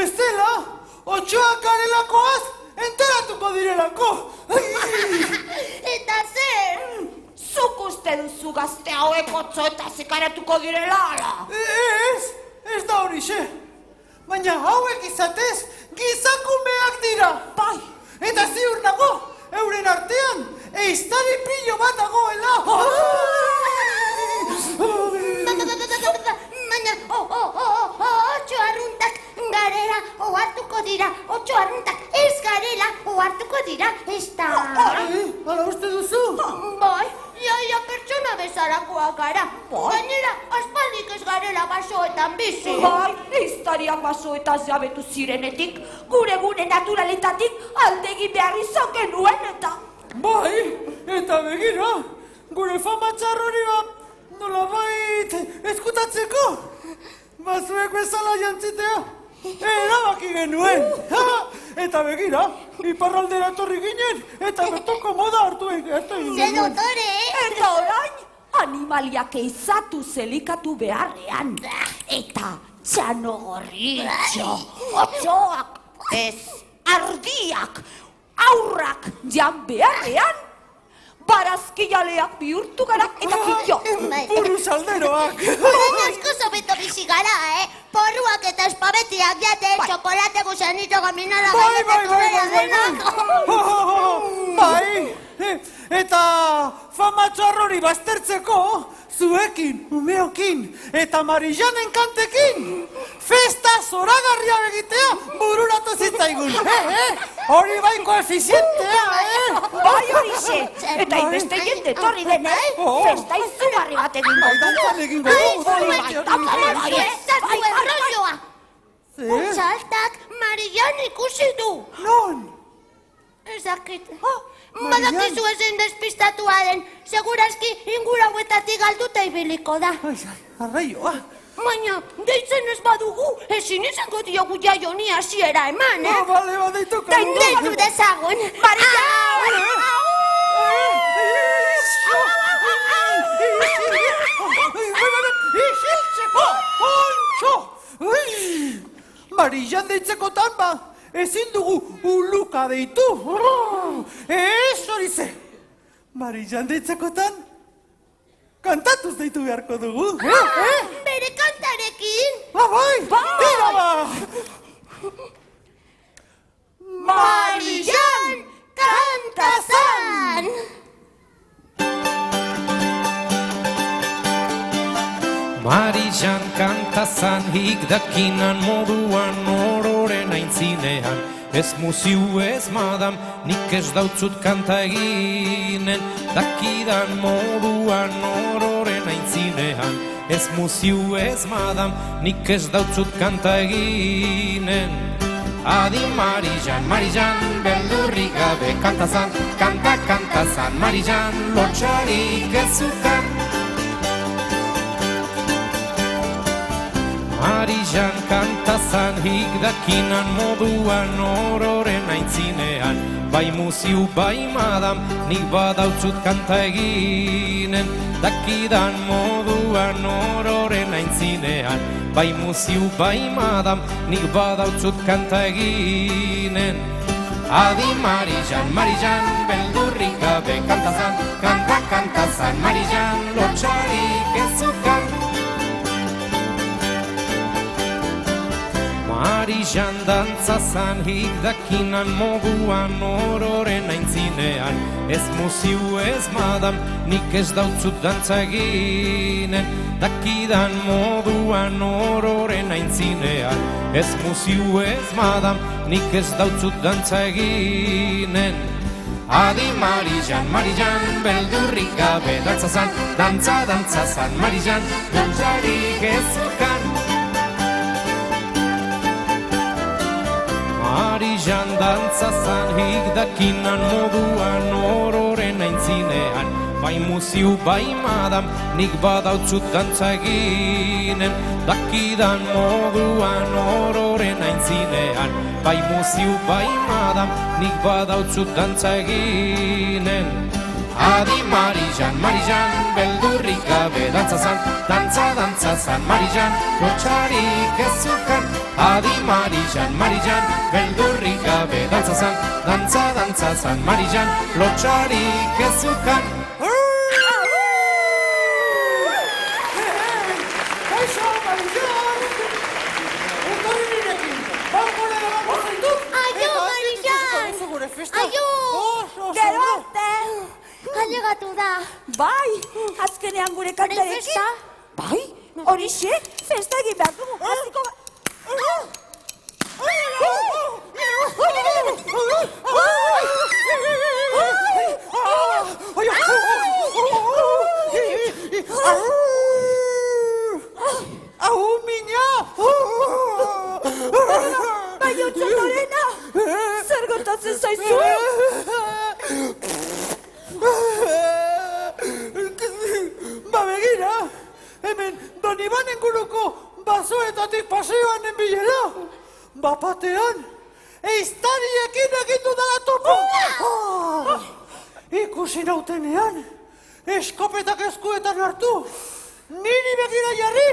bestela, otxoak garelakoaz, enteratuko direlako. Eta zer? Zuk uste duzu gazte hauek otxoetaz ikaratuko direla, ala? Ez da horixe. Baina hauek izatez, gizakumeak dira. Bai. Eta ziur nago, euren artean, eiztari pillo bat dagoela. Baina, otxo arruntak garela ohartuko dira, otxo arruntak ez garela ohartuko dira, ez da... Hala uste duzu? Bai, jaia pertsona bezalakoa gara. Gainera, aspaldik ez garela basoetan bizi. Bai, eiztariak basoetaz jabetu zirenetik, gure naturaletatik aldegi behar izan genuen eta... Bai, eta begira, gure fama txarrori bat nolabait eskutatzeko. Bazuek bezala jantzitea, erabaki genuen. Eta begira, iparraldera etorri ginen, eta bertoko moda hartu egin genuen. Ze dotore, eta orain, animaliak eizatu zelikatu beharrean. Eta txano gorritxo, otxoak, ez, ardiak, aurrak jan beharrean, barazkijaleak bihurtu gara eta kito. Buru salderoak. Baina asko zobeto bizi gara, porruak eta espabetiak jaten, txokolate gusanito gaminala Bai, eta fama txarrori baztertzeko, zuekin, umeokin, eta Marijanen kantekin, festa zoragarria egitea bururatu zitzaigun. Hori bai koefizientea, Bai horixe, eta inbeste jende torri denei, festa izugarri bat egingo dugu. Egingo dugu. Txaltak Marijan ikusi du. Non? Ezakit. Badakizu ezen despistatua den, segurazki ingura hauetatik galduta ibiliko da. Arraioa. Baina, deitzen ez badugu, ezin izango diogu jaioni hasiera eman, Bale, badeituko. Deitu dezagun. Marijan! Isiltzeko! Ontxo! Marijan deitzekotan ba, ezin dugu uluka deitu. Ez hori ze. Marijan deitzekotan, kantatuz deitu beharko dugu. Bere kantarekin? Bai! Tira ba! Marijan kantazan! Marijan kantazan hik dakinan moduan ororen aintzinean. Ez muziu ez madam, nik ez dautzut kanta eginen. Dakidan moduan ororen aintzinean. Ez muziu ez madam, nik ez dautzut kanta eginen. Adi Marijan, Marijan, beldurrik gabe kantazan, kantazan, Marijan, lotxarik ezukan. Marijan kantazan hik dakinan moduan ororen aintzinean. Bai muziu, bai madam, nik badautzut kanta eginen. Dakidan moduan ororen aintzinean. Bai muziu, bai madam, nik badautzut kanta eginen. Adi Marijan, Marijan, beldurrik gabe kantazan, kantazan, Marijan, lotxarik ezukan. Marijan dantzazan hik dakinan moduan ororen aintzinean. Ez muziu ez madam, nik ez dautzut dantza eginen. Dakidan moduan ororen aintzinean. Ez muziu ez madam, nik ez dautzut dantza eginen. Adi Marijan, Marijan, beldurrik gabe dantzazan, dantzazan, Marijan, lotxarik ezukan. Marijan dantzazan hik dakinan moduan ororen aintzinean. Bai muziu, bai madam, nik badautzut dantza eginen. Dakidan moduan ororen aintzinean. Bai muziu, bai madam, nik badautzut dantza eginen. Adi Marijan, Marijan, beldurrik gabe dantzazan, dantzazan, Marijan, lotxarik ez zukan. Adi Marijan, Marijan, beldurrik gabe dantzazan, dantzazan, Marijan, lotxarik ez zukan. Kaixo, Marijan! Etorri nirekin, balkona da bat zaituk! Aio, Marijan! Aio! Gero arte! Ailegatu da. Bai, azkenean gure kantarekin. Festa? Bai, horixe, festa egin behar dugu. Hasiko Au, miña! Bai, otxatorena! Zer gontatzen zaizu? Ba begira, hemen Don Iban inguruko basoetatik paseoan nenbilela. Bapatean, eiztariekin egin dudala topo. Ikusi nautenean, eskopetak eskuetan hartu, niri begira jarri,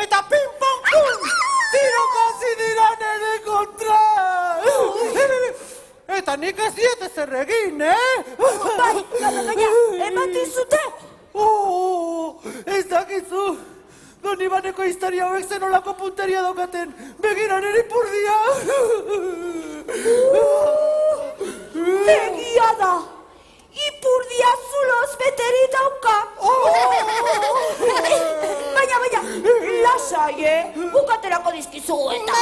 eta pin-pam-pum, tirokasi dira nere kontra. Eta nik ez diet ezer egin, Bai, baina, ematen zute? Ez dakizu. Don Ibaneko historia hauek zen olako punteria daukaten. Begira nire ipurdia. Egia da! Ipurdia zuloz beteri dauka! Baina, lasai, Bukaterako dizkizu eta.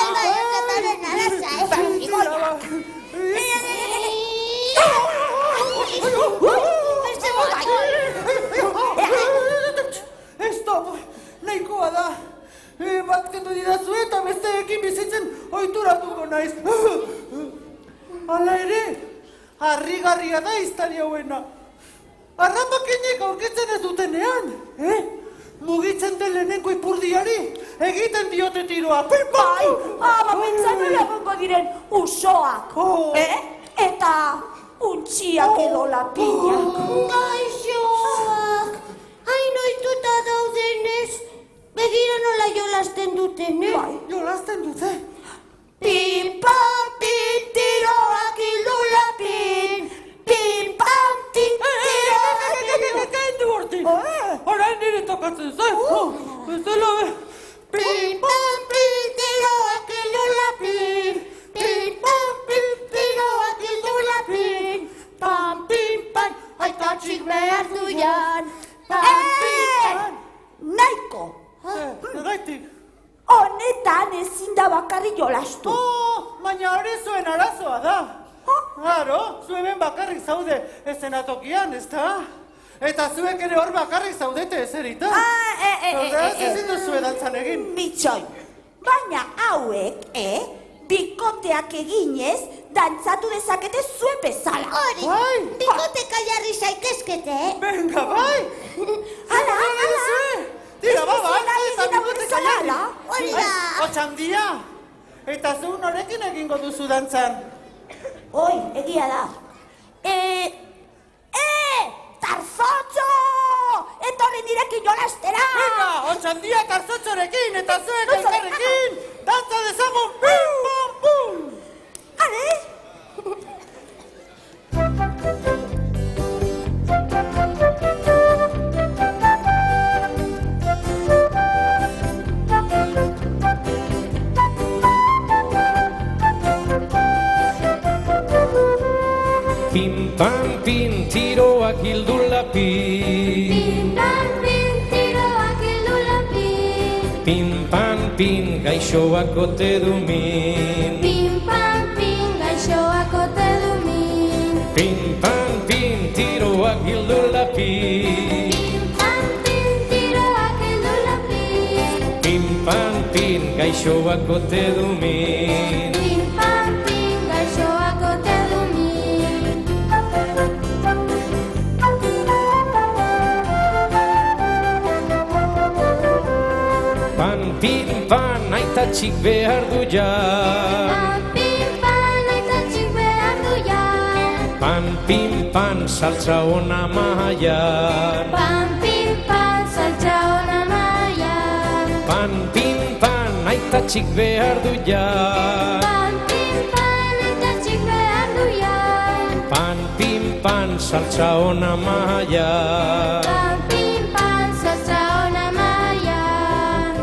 Stop! Nahikoa da. Bat kendu didazu eta besteekin bizitzen ohituratuko naiz. Hala ere, harrigarria da historia hauena. Arrapakinek aurkitzen ez dutenean, mugitzen den lehenengo ipurdiari, egiten diote tiroa. bai, pentsa nola egongo diren usoak, eta untxiak edo lapinak. Gaixoak! Hain ohituta daudenez, begira nola jolasten duten, Bai. Jolasten dute. Pim-pam, tiroak hildu lapin, pim-pam, tiroak Kendu hortik! Orain nire tokatzen zaiz! Bezala be! Pim-pam, tiroak hildu lapin, pim-pam, tiroak hildu lapin, pam, pim-pam, aitatxik behar duian, pam, pim-pam. Nahiko! Gaitik! Honetan ezin da bakarri jolastu. Baina hori zuen arazoa da. Garo, zuen bakarrik zaude eszenatokian, ezta? Eta zuek ere hor bakarrik zaudete ezerita. Horreaz ezin duzue dantzan egin. Bitxoi, baina hauek, bikoteak eginez, dantzatu dezakete zuen bezala. Hori, Bai. bikoteka jarri zaitezkete, Venga, bai! Hala. Tira, baba, Ez duzue nahi egin hala? hori da. Otxandia! Eta zu norekin egingo duzu dantzan? Oi, egia da. Tarzotxo! Etorri nirekin jolastera! Venga, otxandia tarzotxorekin eta zuek elkarrekin! Dantza dezagun, pim, pam, pum! Ale? Pim pam pim, tiroak hildu lapin. Pim, pam, pim, tiroak hildu lapin, Pim pam pim, gaixoak ote du min. pim, pam, pim, gaixoak ote du min. Pim pam pim, tiroak hildu lapin. Pim, pam, pim, tiroak hildu lapin, Pim pam pim, gaixoak ote du min. pim, pam, pim, gaixoak ote du min. Pan pim pan, aitatxik behar du ja. Pam, pim, pam, aitatxik behar du ja. Pan pim pan, saltza ona maian. Pan, pin, pan, saltza ona maian. Pan, pin, pan, aita txik behar du ja. Pan, pin, pan, aita txik behar du ja. Pan, pin, pan, saltza ona maian. Pan, pin, pan, saltza ona maian.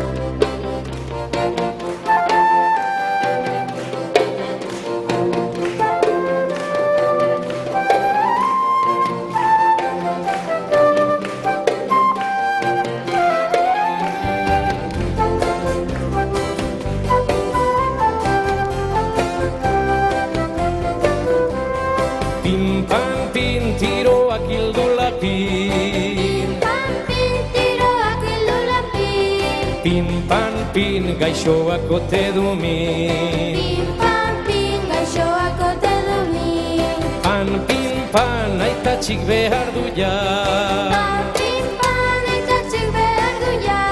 Pin, pan, pin, tiroak hildu lapin. Pan, pin, tiroak hildu lapin. Pin, pan, pin, gaixoak ote du min. Pin, pan, pin, gaixoak ote du min. Pan, pin, pan, aita txik behar du ja. Pan, pin, pan, aita txik behar du ja.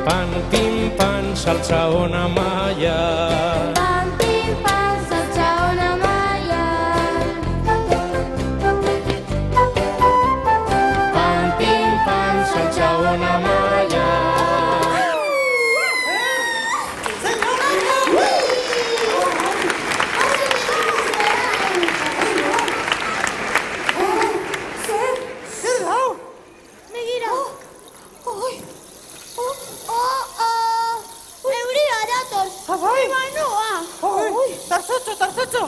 Pan, pin, pan, saltza ona maian. Pan, pin, pan, saltza ona maian. Pan, pin, pan, saltza ona maian. Zer hau? Begira. Ai, Euria dator. Bai. Manoa. Oi, tarzotxo.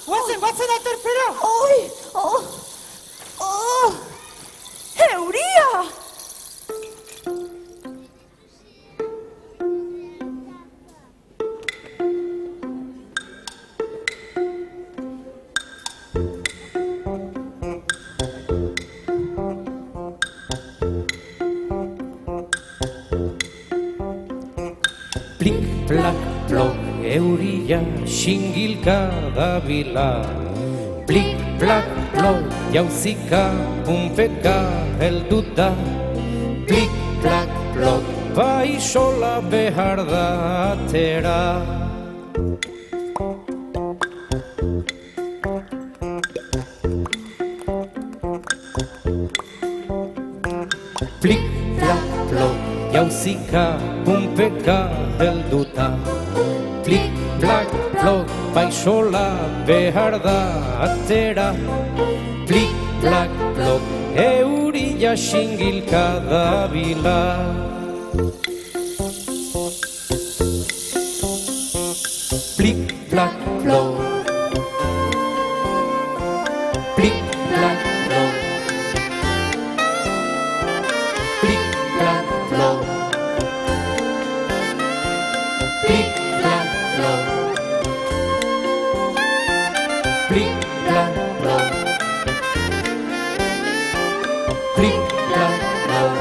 Guazen aterpera. ai, euria! Plik, plak, plok, euria, xingilka dabila. Plik, plak, plok, jauzika, punpeka, heldu da. Plik, plak, plok, bai sola behar da atera. Plik, plak, plok, jauzika, punpeka, heldu da. Plik, plak, plok, bai sola behar da atera. Plik, plak, plok, euria xingilka dabila. Plik, plak, plok. Plik, plak, plok. Plik, plak, plok. Plik, plak, plok. Plik, plak, plok. Plik, plak, plok.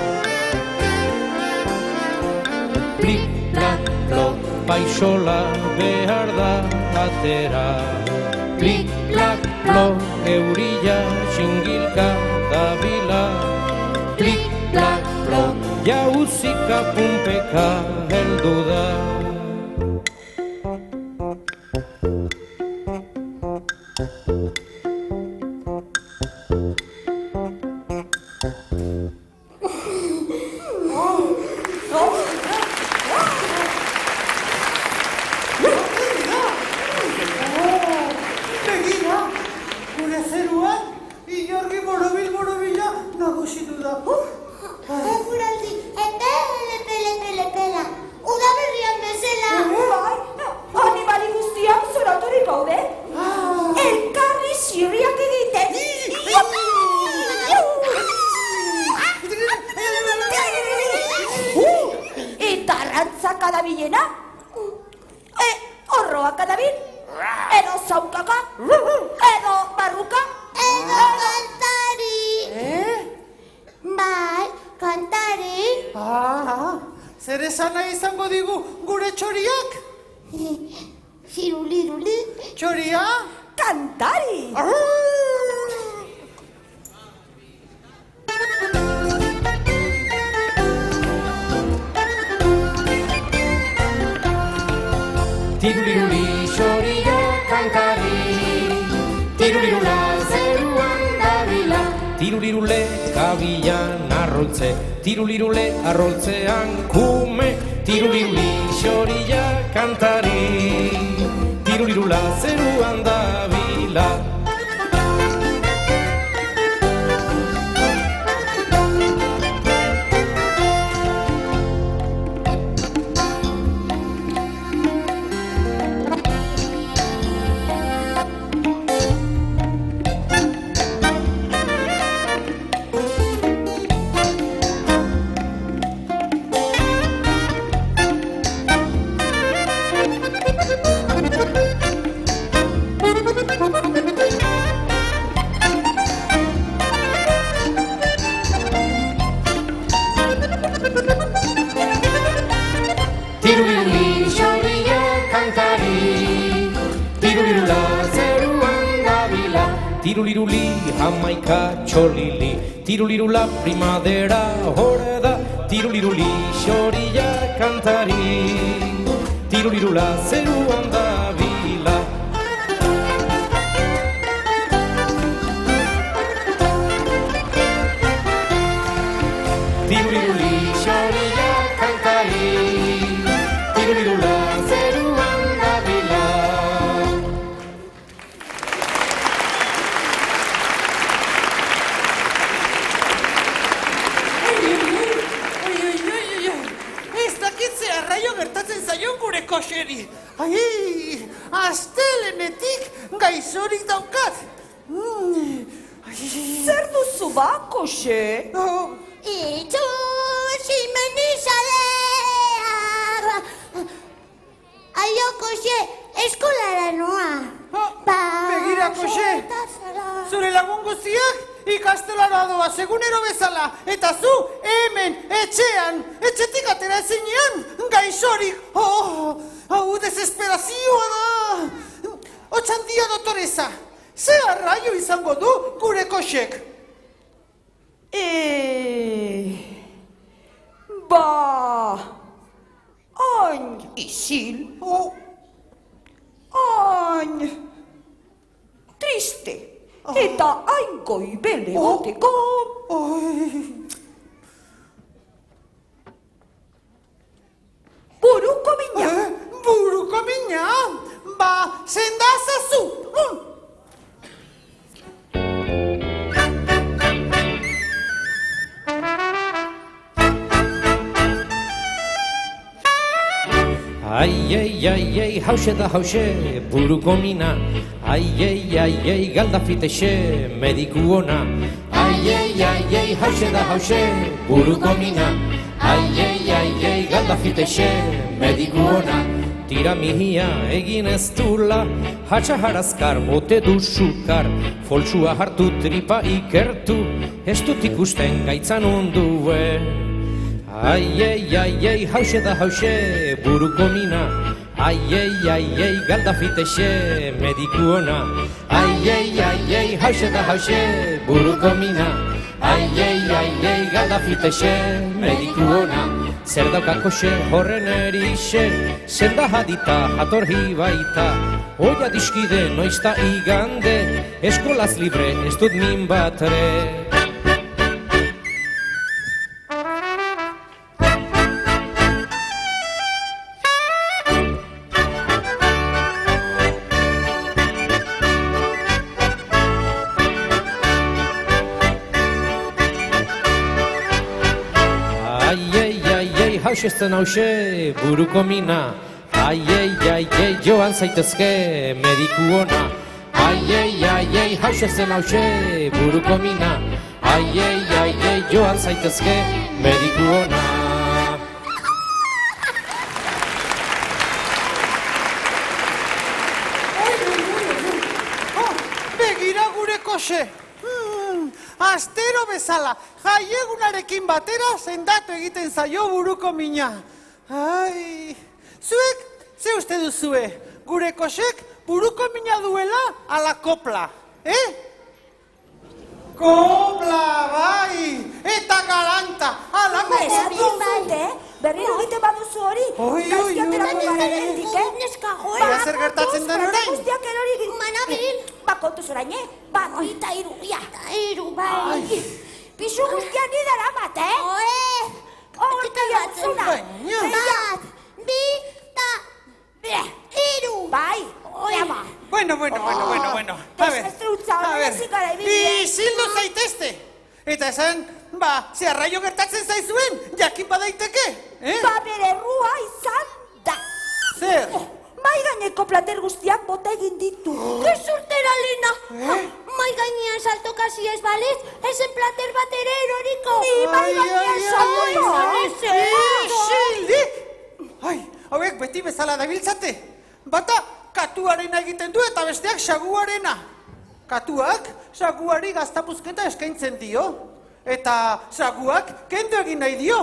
Plik, plak, plok. Bai sola behar da atera. Plik, plak, plok. Euria xingilka dabila. Plik, plak, plok. Jauzika punpeka heldu da. Begira, gure zeruan, inorgi borobila nagusitu da. Eguraldi, epela. Udaberrian bezala. Bai, animali guztiak zoraturik gaude. Elkarri zirriak egiten. Eta arrantzak adabilena? Horroak adabil? Edo zaukaka? Edo barruka? Edo kantari. Bai, kantari. Zer esana izango digu gure txoriak? Hiruliruli. Txoria? Kantari! Tiruliruli xoria kantari, tirulirula zeruan dabila. tirulirule kabilan arroltze, tirulirule arroltzean kume, tiruliruli xoria kantari, tirulirula zeruan dabila. Tiruliruli xoria kantari, tirulirula zeruan dabila, tiruliruli jamaika txolili, tirulirula primadera hore da, tiruliruli xoria kantari, tirulirula zeruan dabila. Tiruliruli xoria kantari, tirulirula zeruan dabila. Ez dakitzea arraio gertatzen zaion gure koxeri. Ai, astelenetik gaixorik daukat. Zer duzu ba, Koxe? Itxusi menizalea. Aio, Koxe, eskolara noa. Begira, Koxe, zure lagun guztiak ikastolara doa segunero bezala. Eta zu, hemen, etxean, etxetik atera ezinean, gaixorik. Hau desesperazioa da. Otxandia, doktoreza, ze arraio izango du gure Koxek? Hain isil, hain triste, eta hain goibele goteko. Buruko mina. Buruko mina? Ba, sendazazu. Ai, hause da hause, buruko mina. Ai, galdafitexe, mediku ona. Ai, hause da hause, buruko mina. Ai, galdafitexe, mediku ona. Tira mihia egin ez dula, hatxa harazkar, bote du sukar. Foltsua hartu tripa ikertu, ez dut ikusten gaitzan onduen. Ai, hause da hause, buruko mina. Ai, galdafitexe, mediku ona. Ai, hause da hause, buruko mina. Ai, galdafitexe, mediku ona. Zer dauka Koxe horren erixe, senda hadita, hatorri baita. Oia diskide noizta igande, eskolaz libre ez dut min batre. Hause zen hause, buruko mina. Ai, joan zaitezke, mediku ona. Ai, hause zen hause, buruko mina. Ai, joan zaitezke, mediku ona. Begira gure Koxe. Astero bezala, jaiegunarekin batera sendatu egiten zaio buruko mina. Ai, zuek, ze uste duzue, gure Koxek buruko mina duela ala kopla, Kopla, bai, eta galanta, alako Esatu berriro egite baduzu hori, gaizki aterako gara hemendik, Neska, Zer gertatzen den orain? Guztiak erori, Manabil. kontuz orain, bat, bi eta hiru, ia. Hiru, bai. Pisu guztian nidara bat, Hortia, zuna. Bat, bi eta hiru. Bai, ama. Bueno. A ver, isildu zaitezte. Eta esan, ze arraio gertatzen zaizuen, jakin badaiteke, Ba bere errua izan da. Zer? Mai gaineko plater guztiak bota egin ditu. Gezurtera, Lena. Mai gainean saltokasi ez baliz, ezen plater bat ere eroriko. Ni mai gainean saltoko. Isildik! Ai, hauek beti bezala dabiltzate. Bata katuarena egiten du eta besteak saguarena. Katuak saguari gaztapuzketa eskaintzen dio. Eta saguak kendu egin nahi dio.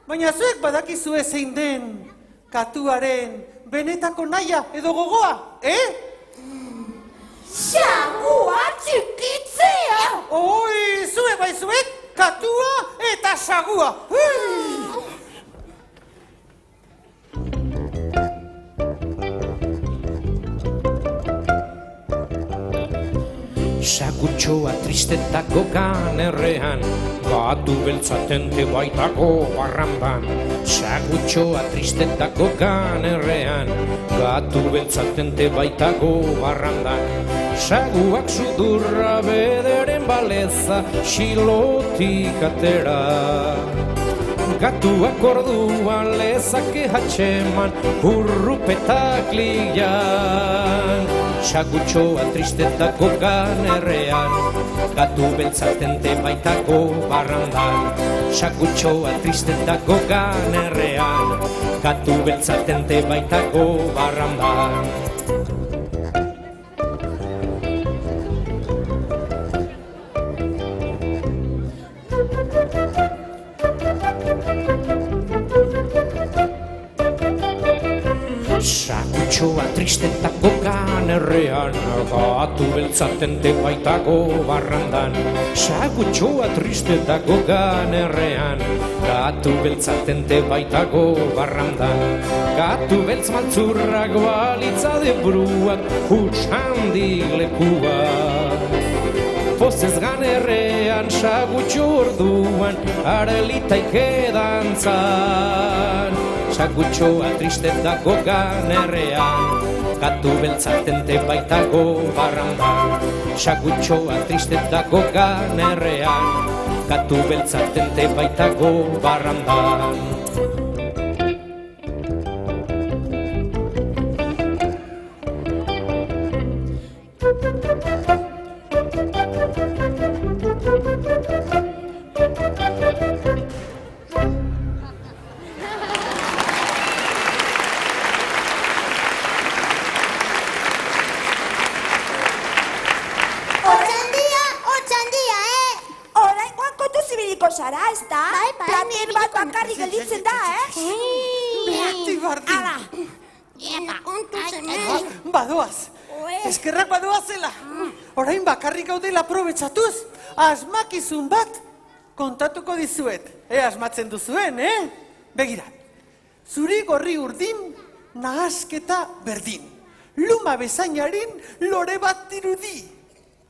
Baina zuek badakizue zein den katuaren benetako naia edo gogoa, Sagua txikitzea. Oi, zuek bai zuek, katua eta sagua. Sagutxoa tristetako ganerrean, batu beltzatente baitako barrandan. Sagutxoa tristetako ganerrean, batu beltzatente baitako barrandan. Saguak sudurra bederen baleza, xilotik atera. Gatuak orduan lezake hatxeman, hurrupetak lian. Sagutxoa tristetako ganerrean, gatu beltzatente baitako barrandan. Sagutxoa tristetako ganerrean, gatu beltzatente baitako barrandan. Sagutxoa tristetako ganerrean, gatu beltzatente baitako barrandan. Sagutxoa tristetako ganerrean, gatu beltzatente baitako barrandan. Gatu beltz maltzurrak balitza de bruak, huts handi lekuak. Pozez ganerrean, sagutxo orduan, arelitaike dantzan. Sagutxoa tristetako ganerrean, gatu beltzatente baitako barrandan. Sagutxoa tristetako ganerrean, gatu beltzatente baitako barrandan. Zara, ez da? Plater bat bakarrik gelditzen da, Berti bardin. Badoaz. Eskerrak badoazela. Orain bakarrik gaudela aprobetxatuz, asmakizun bat kontatuko dizuet. Asmatzen duzuen, Begira, zuri gorri urdin, nahasketa berdin. Luma bezainaren lore bat dirudi.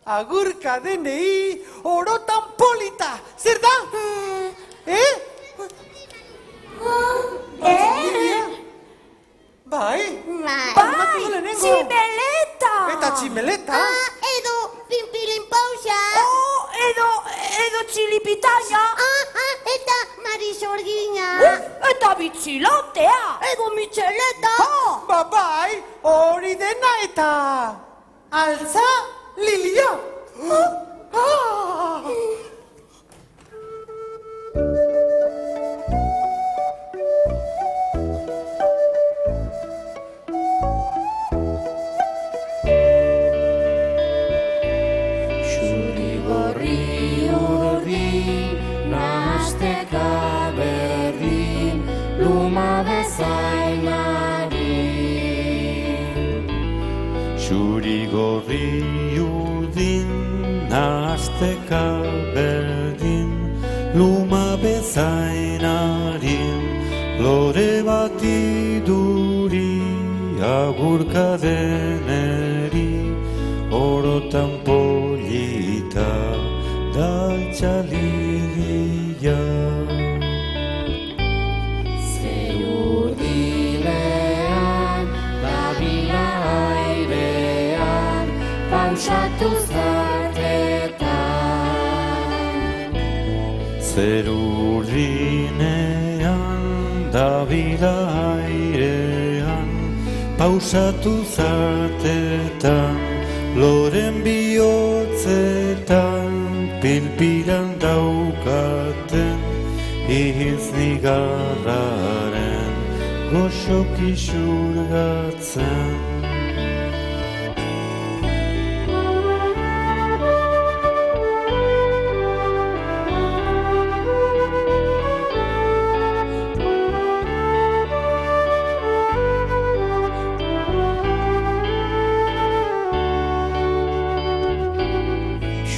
Agurka denei orotan polita. Zer da? Bai? Bai, tximeleta. Eta tximeleta? Edo pinpilin pausa. Edo txilipitaia. Eta marisorgina. Eta bitxilotea. Edo mitxeleta. Bai, hori dena eta altza lilia. Xuri gorri urdin, nahasteka berdin, luma bezainari. Xuri gorri urdin, nahasteka berdin, luma bezainarin, lore bat iduri, agurka deneri, oro orotan polita da txalilia. Zerurdilean, babila airean, pausatu zartetan. Zerurdinean, dabila airean, pausatu zartetan, loren bihotzetan, pilpiran daukaten, ihitz nigarraren, goxoki xurgatzen.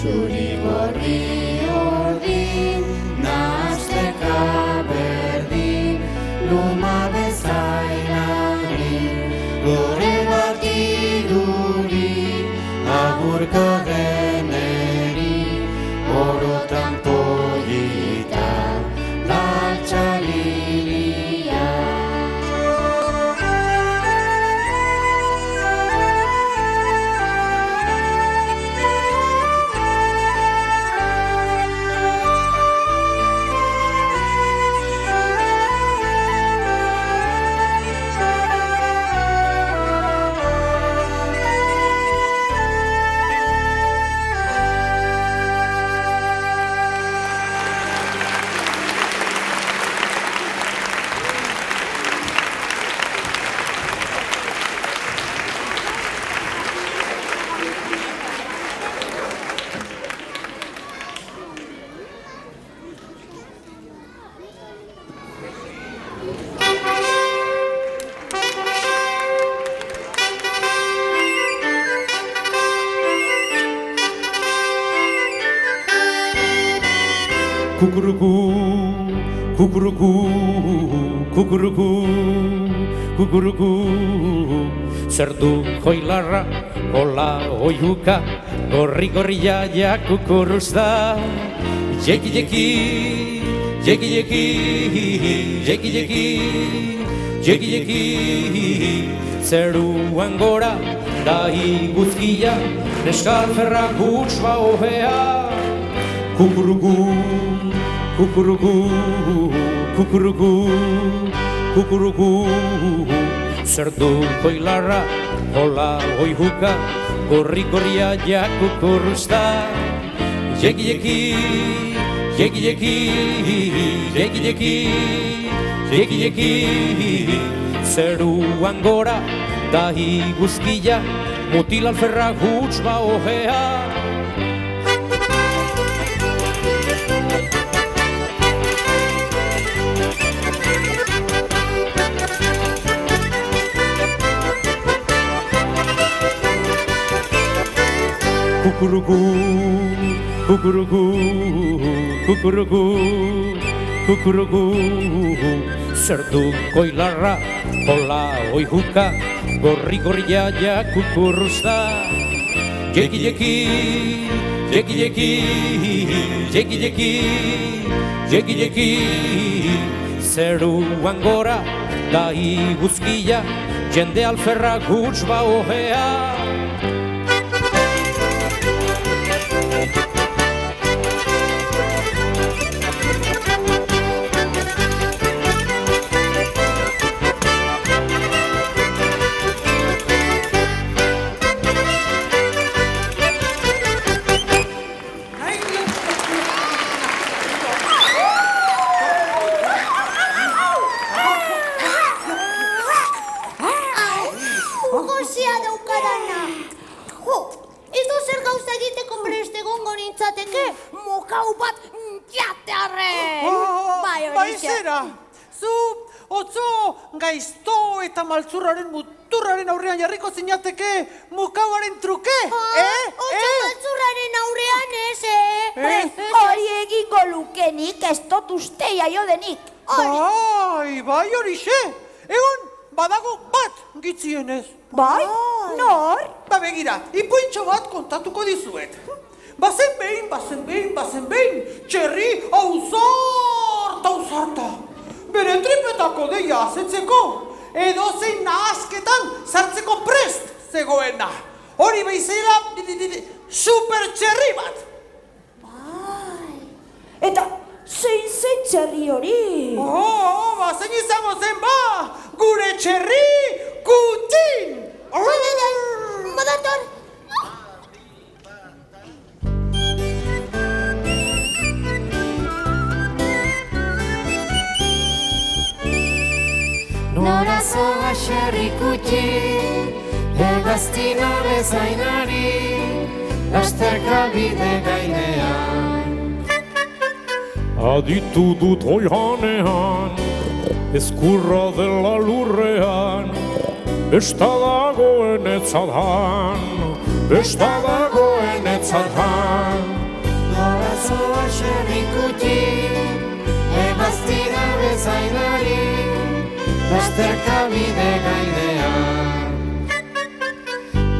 Zurigorri ordin, nahasteka berdin, luma bezain agrin, lore bat iduri, agurka deneri, orotan polita, latxalilia. Kukuruku, kukuruku, kukuruku, kukuruku. Zer du joilarra, hola oihuka, gorri jaia kukuruzta. Jeki jeki, jeki jeki, jeki jeki, jeki jeki. Zeruan gora, da iguzkia, neskalferra gutsua ohea. Kukuruku, kukuruku, kukuruku, kukuruku. Zer du koilarra, hola oihuka, gorri jaia kukuruzta. Jeki jeki, jeki jeki, jeki jeki, jeki jeki. Zeruan gora, da iguzkia, mutil alferra gutsua ohea. Kukuruku, kukuruku, kukuruku, kukuruku. Zer du koilarra, hola oihuka, gorri jaia kukuruzta. Jeki jeki, jeki jeki, jeki jeki, jeki jeki. Zeruan gora, da iguzkia, jende alferra gutsua ohea. Gozia daukarana. Jo, ez du zer gauza egiteko prest egongo nintzateke? Mokau bat jatearren. Bai zera, zu otzo gaizto eta maltzurraren muturraren aurrean jarriko zinateke mukauaren truke, Otzo maltzurraren aurrean ez, Hori egingo lukenik, ez dut uste jaio denik. Bai horixe, egon badago bat gitzienez. Bai, nor? Ba begira, ipuintxo bat kontatuko dizuet. Bazen behin, txerri ausarta. Bere tripetako deia azetzeko, edozein nahasketan sartzeko prest zegoena. Hori behizela super txerri bat. Eta zein zen txerri hori? Zein izango zen gure txerri kutin! Badator! Nora zoa xerri kutin, hegaztina bezainari, lasterka bide gainean. Aditu dut oihanean, ezkurra dela lurrean, besta dagoen etzadhan, besta dagoen etzadhan. Nora zoa xerri kutin, hegaztina bezainari, lasterka bide gainean.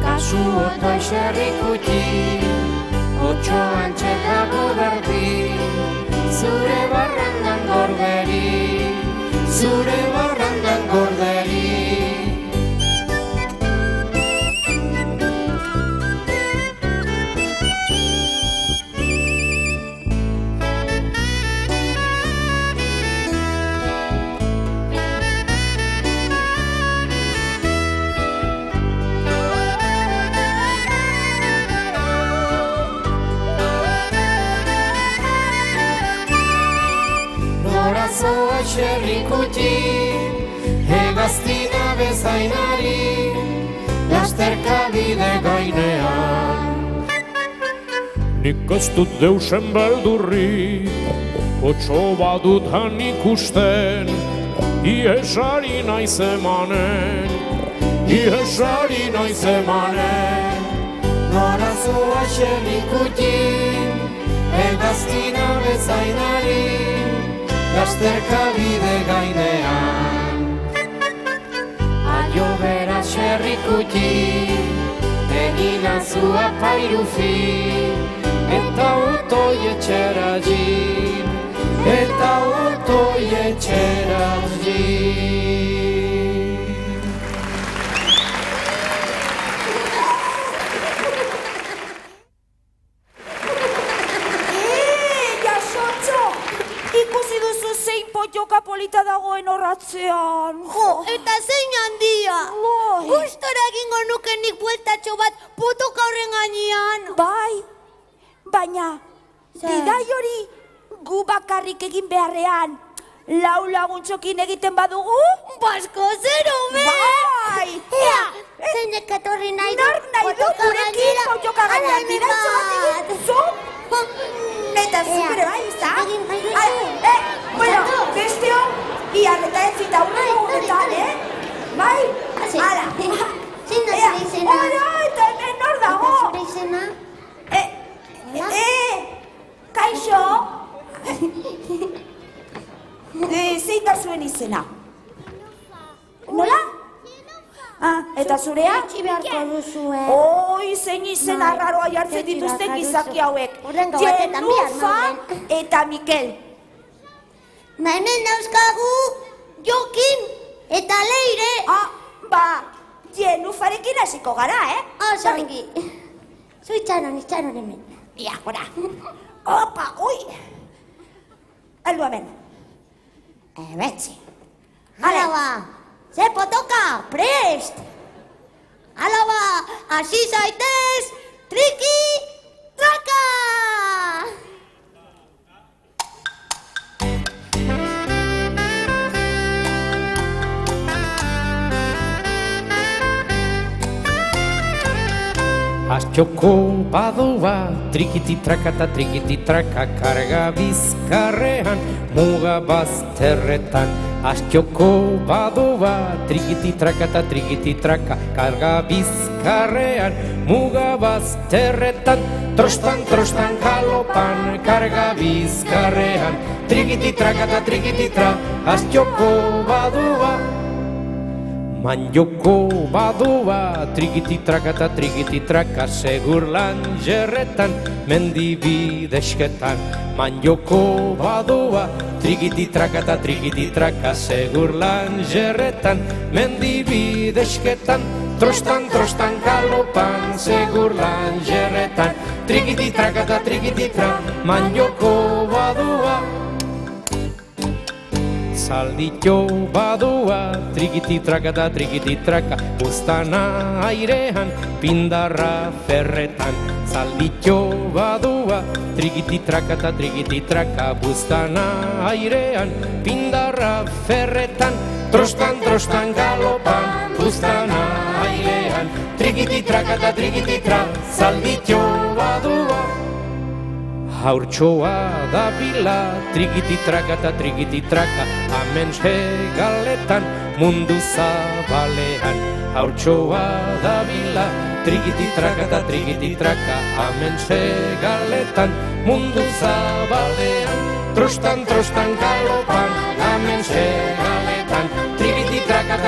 Kasu otoi xerri kutin, otxoan txekako berdin, zure barrandan gorderi, zure barrandan gorderi. Zoa xerri kutin, hegaztina bezainari, lasterka bide gainean. Nik ez dut deusen beldurri, otxo badutan ikusten, iesari naiz emanen, iesari naiz emanen. Nora zoa xerri kutin, hegaztina bezainari, lasterka bide gainean. Aio bera xerri kutin, egina zua pairufi, eta otoi etxera jin, eta otoi etxera jin. Ikusi duzu zein potioka polita dagoen horratzean. Eta zein handia. Gustora egingo nuke nik bueltatxo bat potoka horren gainean. Bai, baina bidai hori gu bakarrik egin beharrean lau laguntxokin egiten badugu? Basko zero, me! Bai! Zeinek etorri nahi du? Nork nahi du gurekin potioka gainean bidatxo bat egin? Zu? Eta zure bai, izta? Bueno, besteo, iarreta ez zita urretan, Bai? Hala. Zein da zure izena? Eta hemen nor dago? Zure izena? Kaixo? Zein da zuen izena? Nola? Eta zurea? Etxi beharko duzue. Oi, zein izen arraroa jartzen dituzten gizaki hauek. Jenufa eta Mikel. Hemen dauzkagu Jokin eta Leire. Jenufarekin hasiko gara, Osongi. Zu itxaron hemen. Ia, gora. Opa, ui. Aldu hemen. Betzi. Hala ba, ze potoka, prest! Hala ba, hasi zaitez, triki, traka! Astxoko badoa, trikiti-traka, karga bizkarrean, muga bazterretan. Astxoko badoa, trikiti-traka, karga bizkarrean, muga bazterretan. Trostan, kalopan, karga bizkarrean, trikiti-traka, astxoko badoa. Manjoko badoa, trikiti-traka, segur lan jerretan, mendi bidesketan. Manjoko badoa, trikiti-traka, segur lan jerretan, mendi bidesketan. Trostan, galopan, segur lan jerretan, trikiti-traka, manjoko badoa. Zalditxo badoa, trikiti-traka, buztana airean, pindarra ferretan. Zalditxo badoa, trikiti-traka, buztana airean, pindarra ferretan. Trostan, galopan, buztana airean, trikiti-traka, zalditxo badoa. Haurtxoa da bila, trikiti-traka, amen segaletan, mundu zabalean. Haurtxoa da bila, trikiti-traka, amen segaletan, mundu zabalean. Trostan, galopan, amen segaletan, trikiti-traka,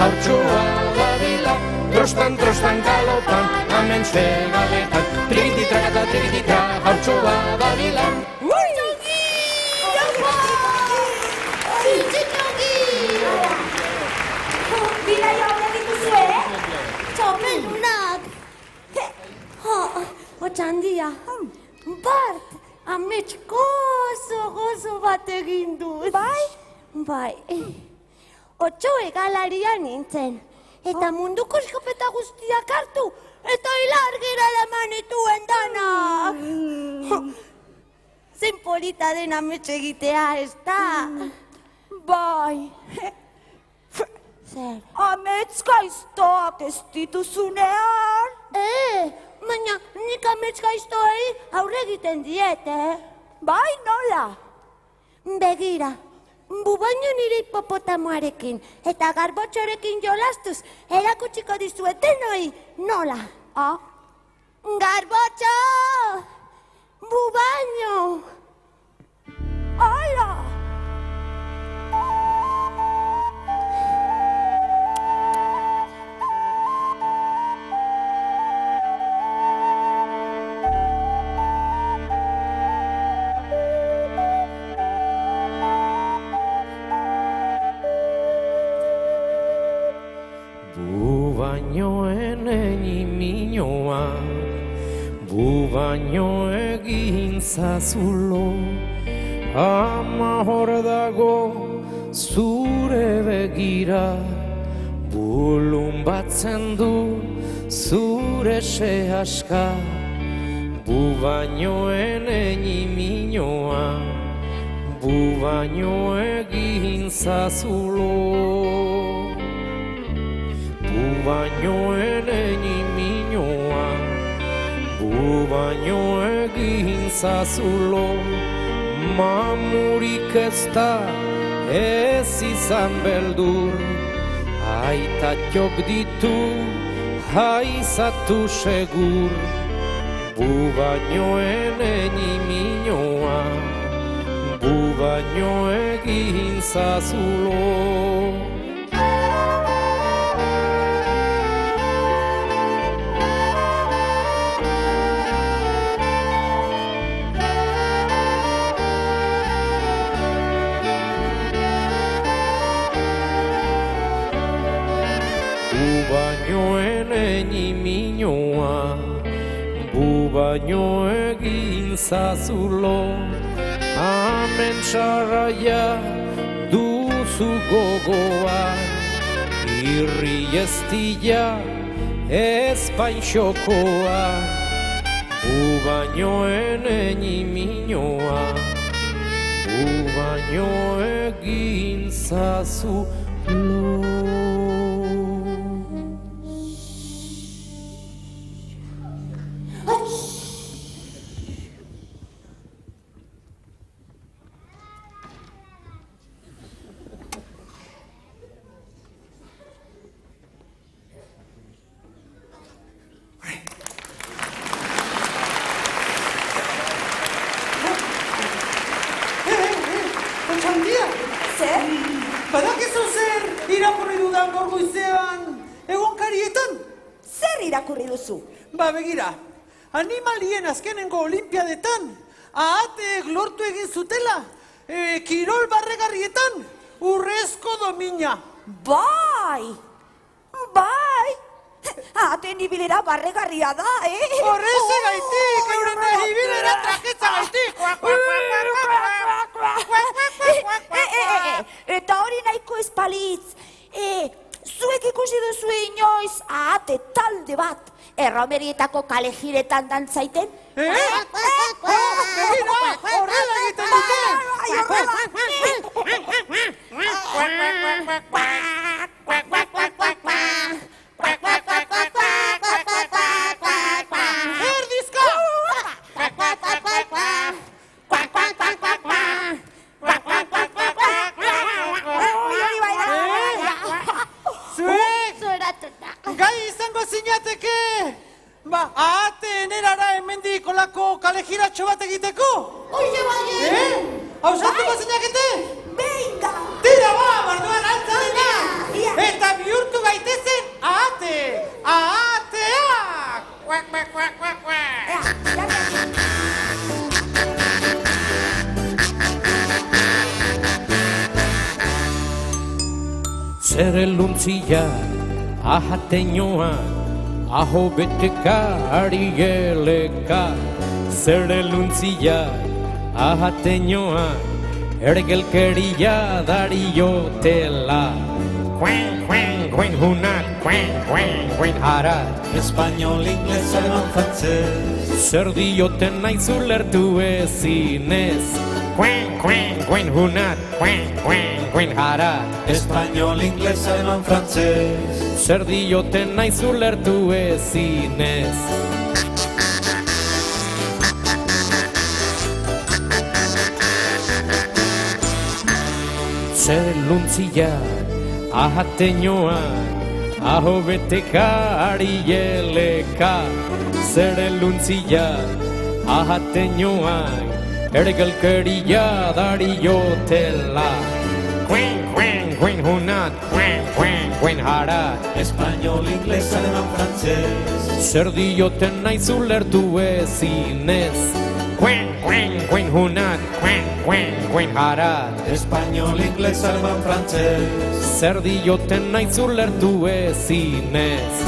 haurtxoa da bila. Trostan, galopan, amen segaletan, trikiti-traka, haurtxoa da bila. Bila jaunak dituzue, Txapeldunak! Otxandia, Bart, amets gozo bat egin dut. Bai. Otxo egalaria nintzen, eta munduko eskopeta guztiak hartu, eta ilargira eraman ituen dana. Zein polita den amets egitea, ez da? bai. Zer? Amets gaiztoak ez dituzunean. Baina nik amets gaiztoei aurre egiten diete. Bai, nola? Begira, bubaino nire hipopotamoarekin eta garbotxorekin jolastuz erakutsiko dizueten hori nola. Garbotxo! Bubaino! Hala! Baino minioa, bu baino egin zazulo, ama hor dago zure begira, bulun batzen du zure sehaska, bu baino minioa, bu baino egin zazulo. Bu baino minioa, bu baino egin zazulo, mamurik ez da ez izan beldur, aitatxok ditu haizatu segur. Bu baino minioa, bu baino egin zazulo. Minioa, bu baino egin zazulo, amen sarraia duzu gogoa, irri ez dila ez paixokoa, bu baino minioa, bu baino egin zazulo. Otxandia! Zer? Badakizu zer irakurri dudan irakurri duzu? Ba, begira, animalien azkenengo olimpiadetan, ahateek lortu egin zutela, kirol barregarrietan, urrezko domina. Bai! Ahateen ibilera barregarria da, Horreze gaitik, euren ibilera traketza gaitik. Eta hori nahiko ez palitz. Zuek ikusi duzu inoiz ahate talde bat erromerietako kale jiretan dantzaiten? Begira, horrela egiten dute. Erdizka! Zuek, gai izango zinateke, ahateen erara hemendik olako kale jiratxo bat egiteko? Oixe bai! Hausatuko zinakete? Venga! Tira ba, bardoan altza dena! Eta bihurtu gaitezen ahate! Ahateak! Zer eluntzia ahateñoan, aho beteka arieleka. Zer eluntzia ahateñoan, ergelkeria dariotela. Quen hunat, quen harat. Español, inglés, alemán, francés. Zer dioten naiz ulertu ezinez. Quen hunat, quen harat. Español, inglés, alemán, francés. Zer dioten naiz ulertu ezinez. Zer luntzia ahateñoan, aho beteka arieleka. Zer luntzia ahateñoan, ergelkeria dariotela. Quen hunat, quen harat. Español, inglés, alemán, francés. Zer dioten naiz ulertu ezinez. Quen hunat, quen harat. Español, inglés, alemán, francés. Zer dioten naiz ulertu ezinez.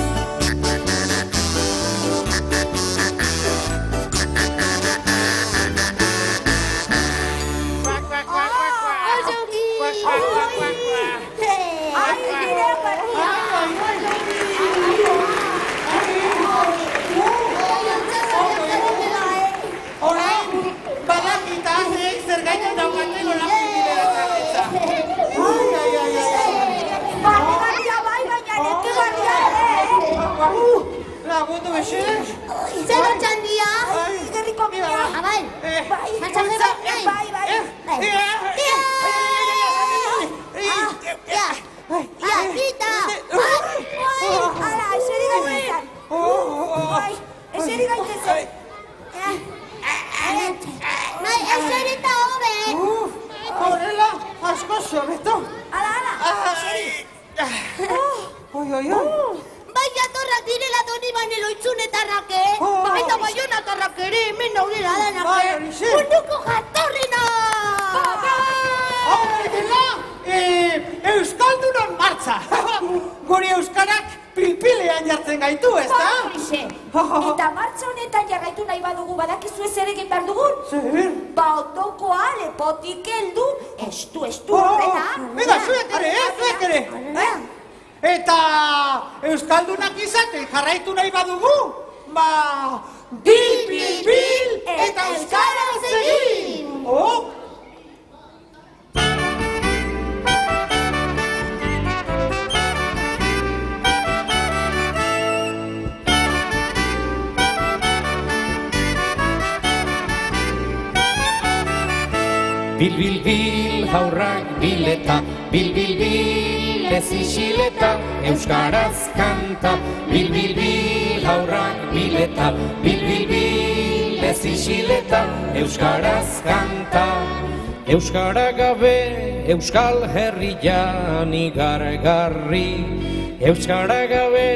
Orain, badakita aheek zer gaitzen daukaten olako ibilera traketza. Barregarria bai, baina nekegarria Lagundu mesedez. Zer otxandia? Gerriko mia. Bai, matxalde bai. Ia, pita! Ala, eseri gaitezen. Eseri gaitezen. Nahi, eserita hobe! Horrela, asko sobeto. Ala, eseri. Oi. Bai jatorrak direla doni bane loitzunetarrak, Baita baionatarrak ere, hemen naurela denak, Bai, horixe. Munduko jatorrina! Hau dela, Euskaldunon martza. Guri euskarak pilpilean jartzen gaitu, ezta? Horixe. Eta martxa honetan jarraitu nahi badugu badakizu zer egin behar dugun? Zer? Otokoa lepotik heldu, estu horreta. Ega, zuek ere. Eta Euskaldunak izaten jarraitu nahi badugu, bil, eta euskaraz egin! Bil, haurrak bileta, bil, ez isileta, euskaraz kanta. Bil, haurrak bileta, bil, ez isileta, euskaraz kanta. Euskara gabe, euskal herrian igargarri. Euskara gabe,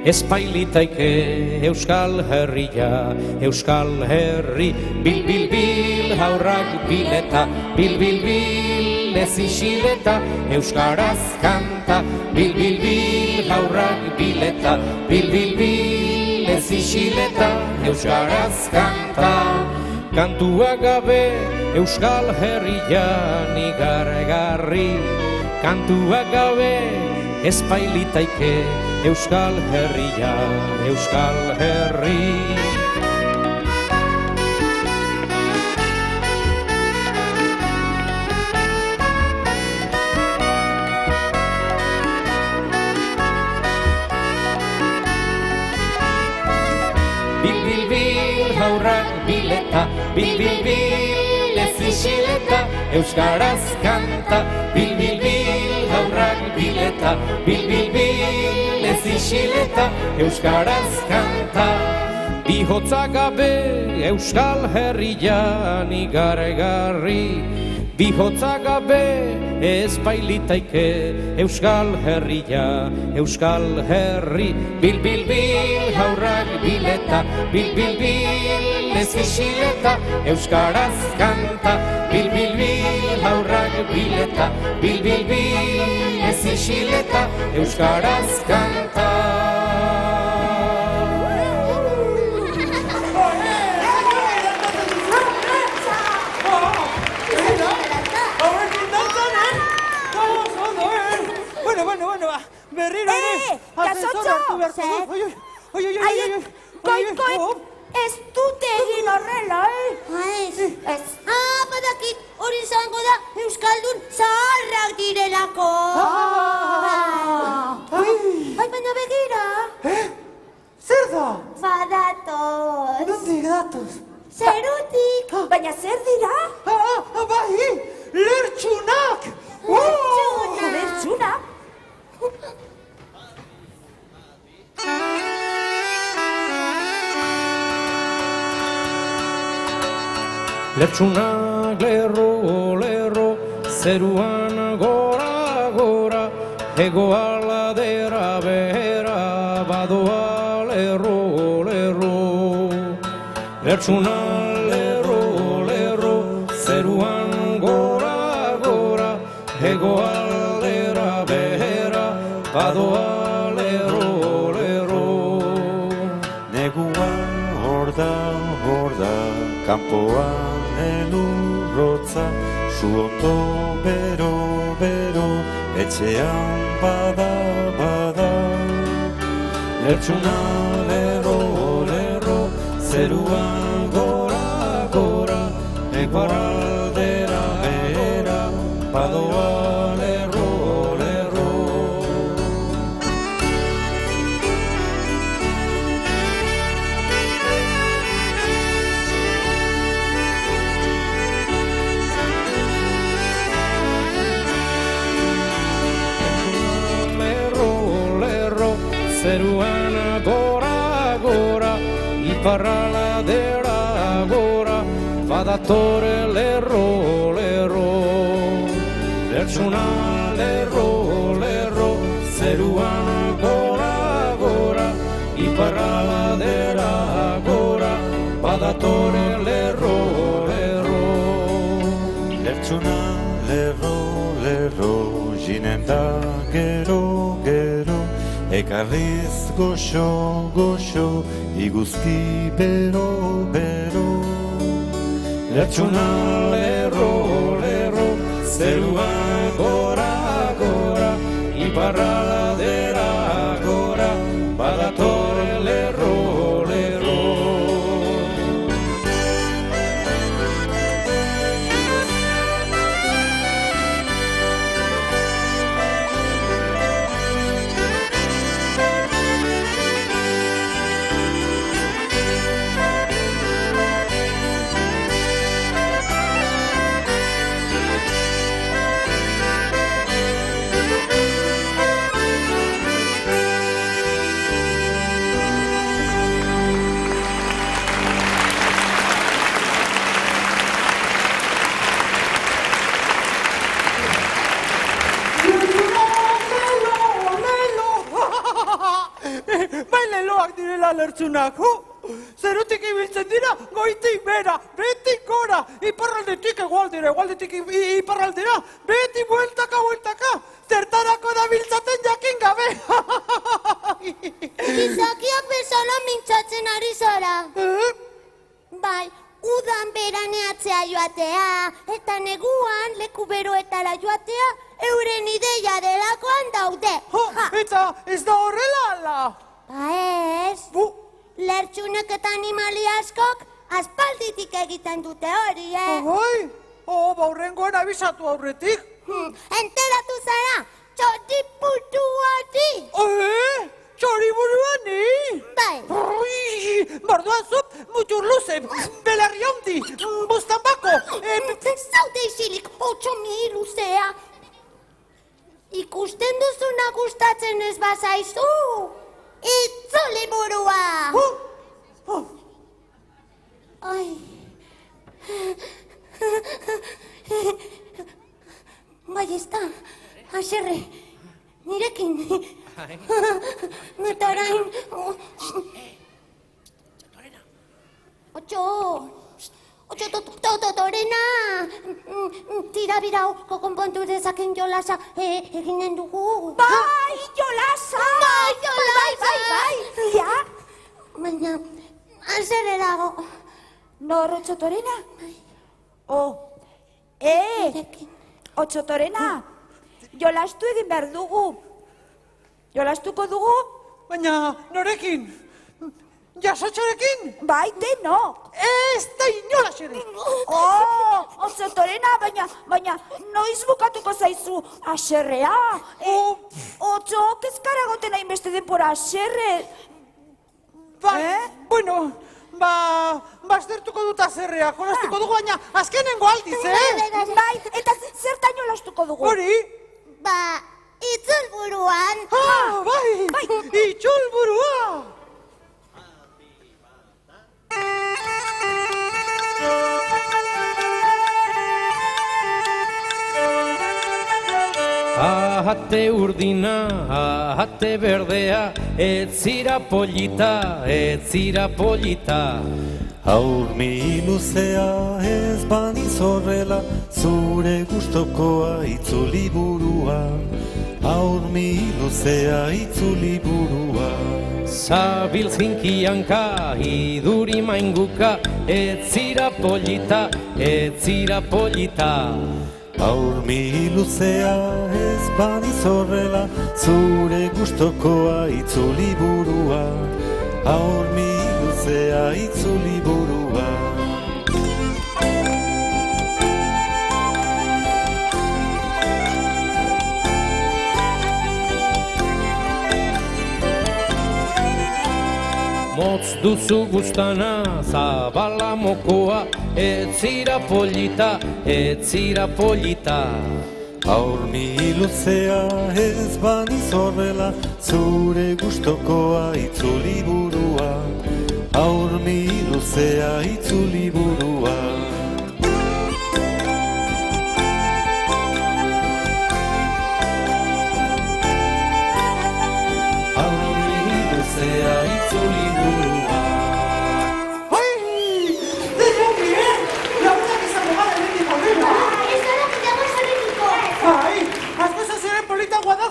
espailitaike Euskal Herria, Euskal Herri. Bil, bil, bil, haurrak bileta, bil, bil, bil, ez isileta, Euskaraz kanta. Bil, bil, bil, haurrak bileta, bil, bil, bil, ez isileta, Euskaraz kanta. Kantua gabe Euskal Herrian igargarri, kantua gabe espailitaike Euskal Herria, Euskal Herri. Bil, bil, bil, haurrak bileta, bil, bil, bil, ez isileta, Euskaraz kanta. Bil, bil, bil, haurrak bileta, bil, bil, bil, ez isileta, Euskaraz kanta. Bihotza gabe Euskal Herrian igargarri, bihotza gabe espailitaike Euskal Herria, Euskal Herri. Bil, bil, bil, haurrak bileta, bil, bil, bil, ez isileta, Euskaraz kanta. Bil, bil, bil, haurrak bileta, bil, bil, bil, ez isileta, Euskaraz kanta. Bueno, va. Berriro ere. Ascensor hartu beharko dut. Oi. Koin, ez dute egin horrela, Ez. Badakit, hori izango da Euskaldun zaharrak direlako. Baina begira. Zer da? Badatoz. Nondik datoz? Zerutik. baina zer dira? Bai, lertxunak! Lertxuna? Lertxunak lerro, lerro, zeruan gora, gora, hegoa ladera behera, badoa lerro, lerro. Lertxunak lerro, lerro, zeruan gora, gora, hegoa ladera behera, badoa lerro, lerro. Negua horda, horda, kanpoan elurrotza, su ondo bero, bero, etxean bada, bada. Lertxuna lerro, lerro, zeruan gora, gora, hegoaldera behera, badoa lerro, lerro. Zeruan gora, gora, iparra ladera gora, badatore lerro, lerro. Lertxuna lerro, lerro, zeruan gora, gora, iparra ladera gora, badatore lerro, lerro. Lertxuna lerro, lerro, jinen da gero, gero, ekarriz goxo, goxo, iguzki bero, bero. Lertxuna lerro, lerro, zeruan gora, gora, iparra ladera gora, badatore lerro, lerro. lertzunak. Zerutik ibiltzen dira, goitik bera, betik gora, iparraldetik egualdera, egualdetik iparraldera, beti bueltaka, zertarako da biltzaten jakin gabe. Gizakiak bezala mintzatzen ari zara. Bai, udan beraneatzea joatea, eta neguan leku beroetara joatea, euren ideia delakoan daude. Eta ez da horrela ala. Ba ez, lertxunek eta animali askok aspalditik egiten dute hori, Bai, baurrengoan abisatu aurretik. Enteratu zara, txoripuruari. Txoriburuani? Bai. Bardoan zup, mutur luze, belarri handi, bustan bako. Zaude isilik, 8.000 luzea. Ikusten duzuna gustatzen ez bazaizu. Itzuli burua! Ai... Bai ez da, haserre, nirekin. Eta orain... Torena! Tira birau, konpontu dezaken jolasa eginen dugu. Bai, jolasa! Bai, jolasa! Bai! Ja? Baina, zer dago? Nor, Otsotorena? Otsotorena, jolastu egin behar dugu. Jolastuko dugu? Baina, norekin? Jasotxarekin? Bai, denok. Ez da inola xere. Otsotorena, baina, noiz bukatuko zaizu aserrea? Otso, kezkara goten hainbeste denpora aserre. Bueno, baztertuko dut azerrea, jolastuko dugu, baina azkenengo aldiz, Bai, eta zertan jolastuko dugu? Hori? Itzulburuan. Bai, itzulburua. Ahate urdina, ahate berdea, etzira polita. Aurmi luzea ez baniz horrela, zure gustokoa itzuli burua. Aurmi luzea itzuli burua. Zabil zinkianka, iduri mainguka, etzira polita. Aurmi luzea ez baniz horrela, zure gustokoa itzuli burua. Aurmi luzea itzuli burua. Motz duzu guztana, zabala mokoa, etzira polita. Aurmi luzea ez baniz horrela, zure gustokoa itzuli burua. Aurmi luzea itzuli burua. Aurmi luzea itzuli burua.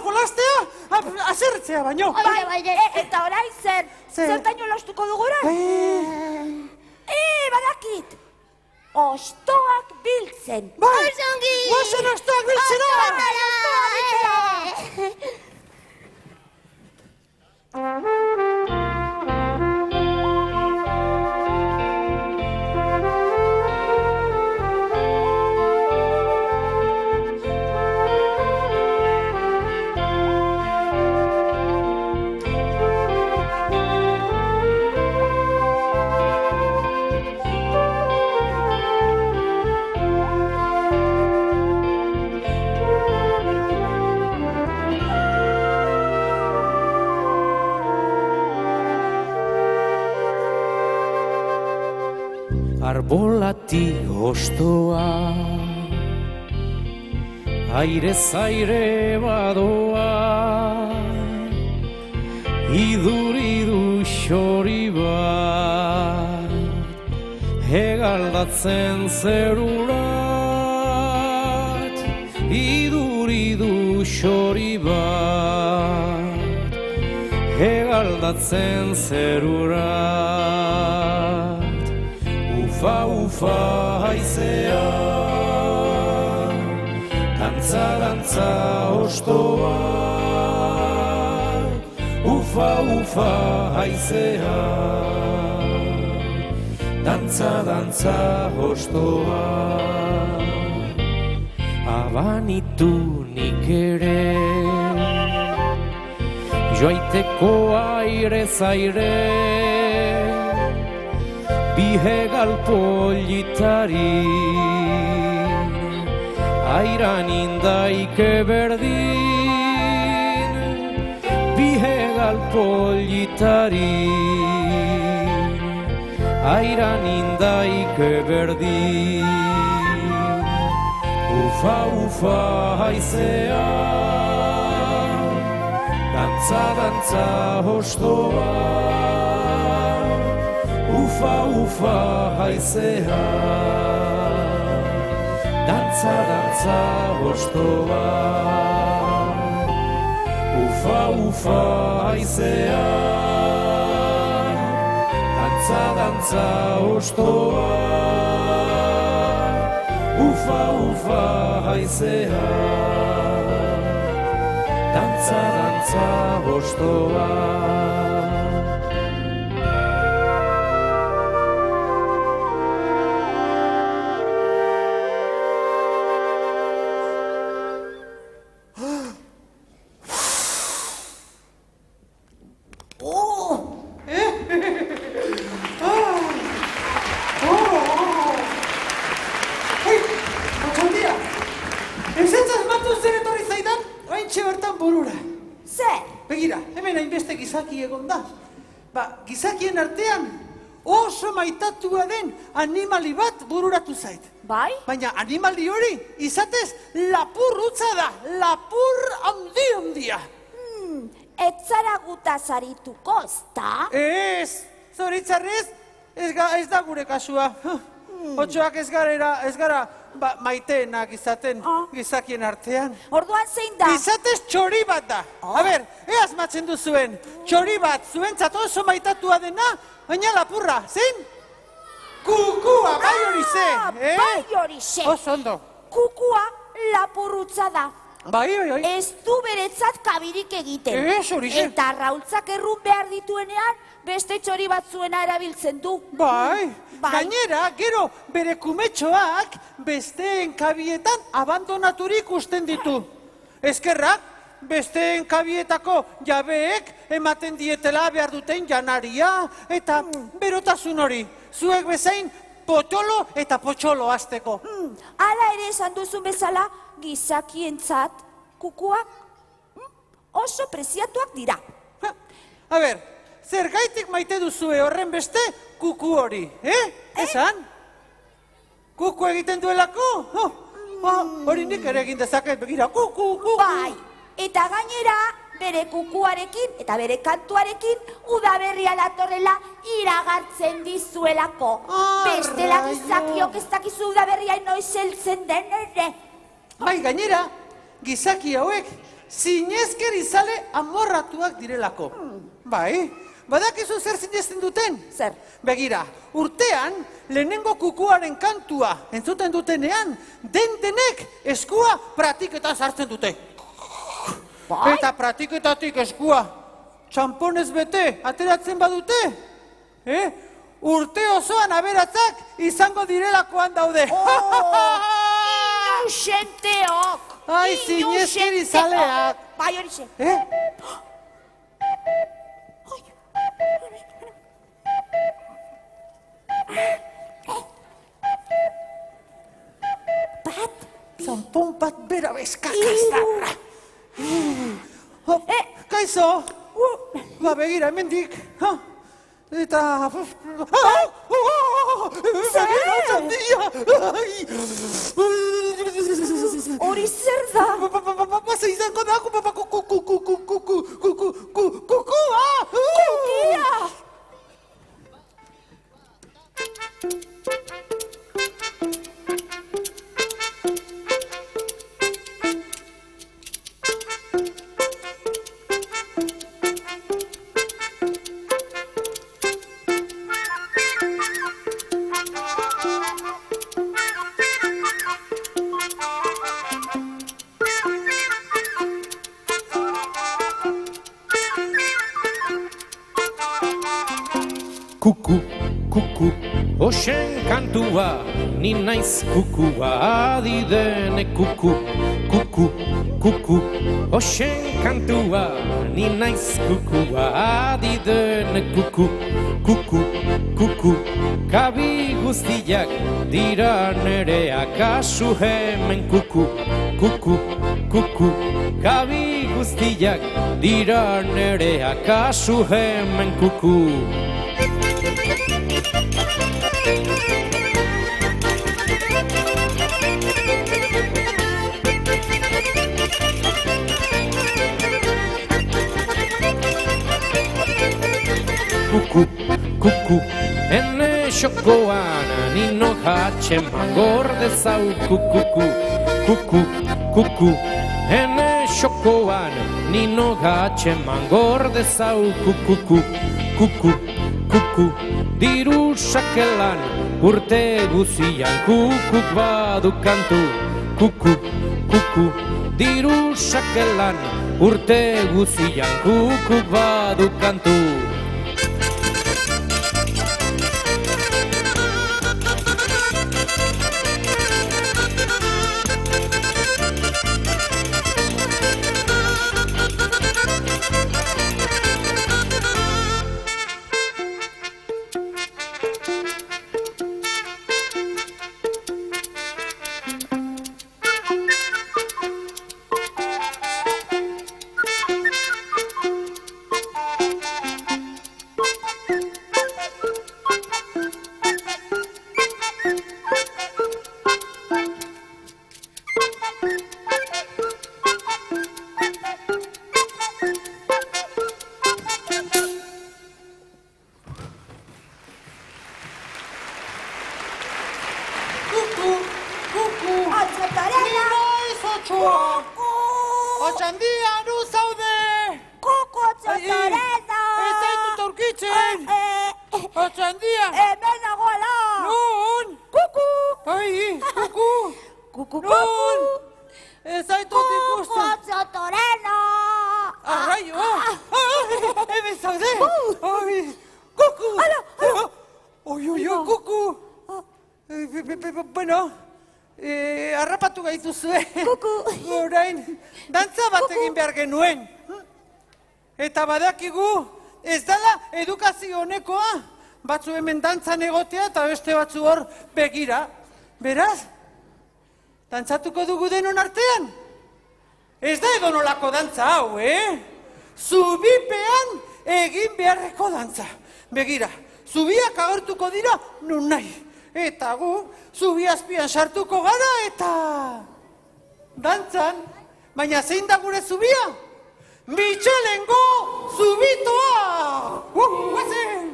Jolastea, azertzea baino. Eta orain zer? Zertan jolastuko dugu orain? Badakit! Ostoak biltzen. Bai, guazen ostoak biltzera! Arbolatik ostoa, aire badoa, iduridu txori bat hegaldatzen zerurat, iduridu txori bat hegaldatzen zerurat. Ufa, ufa haizea, dantza, dantza hostoak, ufa, ufa haizea, dantza, dantza hostoak. Abanitu nik ere, joaiteko aire zaire, bihegal politari, airan indaike berdin, bihegal politari, airan indaike berdin. Ufa, ufa haizea, dantza, dantza hostoak, ufa, ufa haizea, dantza, dantza hostoak. Ufa, ufa haizea, dantza, dantza hostoak, ufa, ufa haizea, dantza, dantza hostoak. Gizaki egon da. Gizakien artean oso maitatua den animali bat bururatu zait. Bai? Baina animali hori izatez lapur utza da, lapur handia. Ez zara gutaz arituko, ezta? Ez, zoritzarrez ez da gure kasua. Otsoak ez gara maiteenak izaten gizakien artean. Orduan zein da? Izatez txori bat da. A ber, asmatzen duzuen. Txori bat, zuentzat oso maitatua dena, baina lapurra, zein? Kukua, bai hori ze. Bai hori ze. Oso ondo. Kukua lapurrutza da. Bai. Ez du beretzat kabirik egiten. Ez hori ze. Eta raultzak errun behar dituenean, beste txori bat zuena erabiltzen du. Bai. Gainera, gero bere kumetxoak besteen kabietan abandonaturik usten ditu. Eskerrak, besteen kabietako jabeek ematen dietela behar duten janaria eta berotasun hori. Zuek bezain potolo eta potxolo hasteko. Hala ere esan duzun bezala, gizakientzat kukuak oso preziatuak dira. A ber, zergaitik maite duzue horren beste kuku hori, Esan? Kuku egiten duelako? Hori nik ere egin dezaket, begira, kuku. Bai, eta gainera bere kukuarekin eta bere kantuarekin udaberria datorrela iragartzen dizuelako. Bestela gizakiok ez dakizu udaberria noiz heltzen den ere. Bai, gainera, gizaki hauek zinezker izale amorratuak direlako. Bai, badakizu zer zinezten duten? Zer? Begira, urtean lehenengo kukuaren kantua entzuten dutenean, denek eskua pratiketan sartzen dute. Bai? Eta pratiketatik eskua txamponez bete ateratzen badute, urte osoan aberatzak izango direlakoan daude. Inusenteok! Ai, zinezker izaleak! Bai, hori ze. Bat? Zampon bat bera bezkakaz da. Kaizo! Begira, hemendik. Eta... Hori zer da? Pasa izango da, kukua! Kukia! Kuku, kuku, oxen kantua, ni naiz kukua adidene kuku, kuku, kuku, oxen kantua, ni naiz kukua adidene kuku, kuku, kuku, kabi guztiak dira nereak kasu hemen kuku, kuku, kuku, kabi guztiak dira nereak kasu hemen kuku. Kuku, kuku, ene xokoan nino hatxen mangorde zau kuku, kuku, kuku, ene xokoan nino hatxen mangorde zau kuku, kuku, kuku, diru sakelan urte guzian kukuk badu kantu, kuku, kuku, diru sakelan urte guzian kukuk badu kantu. Otxandia, nu zaude! Kuku txotoreno! Ez zaitut aurkitzen! Otxandia! Hemen nagoela! Nun! Kuku! Ai, kuku! Kuku, Nun! Ez zaitut Kuku ikusten! txotoreno! Arraio! Hemen zaude! Ai, kuku! Oi, kuku! Bueno, harrapatu gaituzue. Kuku! Orain, dantza bat egin behar genuen. Eta badakigu, ez dala edukazio honekoa. Batzu hemen dantzan egotea eta beste batzu hor begira. Beraz, dantzatuko dugu denon artean? Ez da edonolako dantza hau, Zubipean egin beharreko dantza. Begira, zubiak agertuko dira nun nahi. Eta gu, zubi azpian sartuko gara eta... dantzan, baina zein da gure zubia? Mitxelengo zubitoa! Guazen!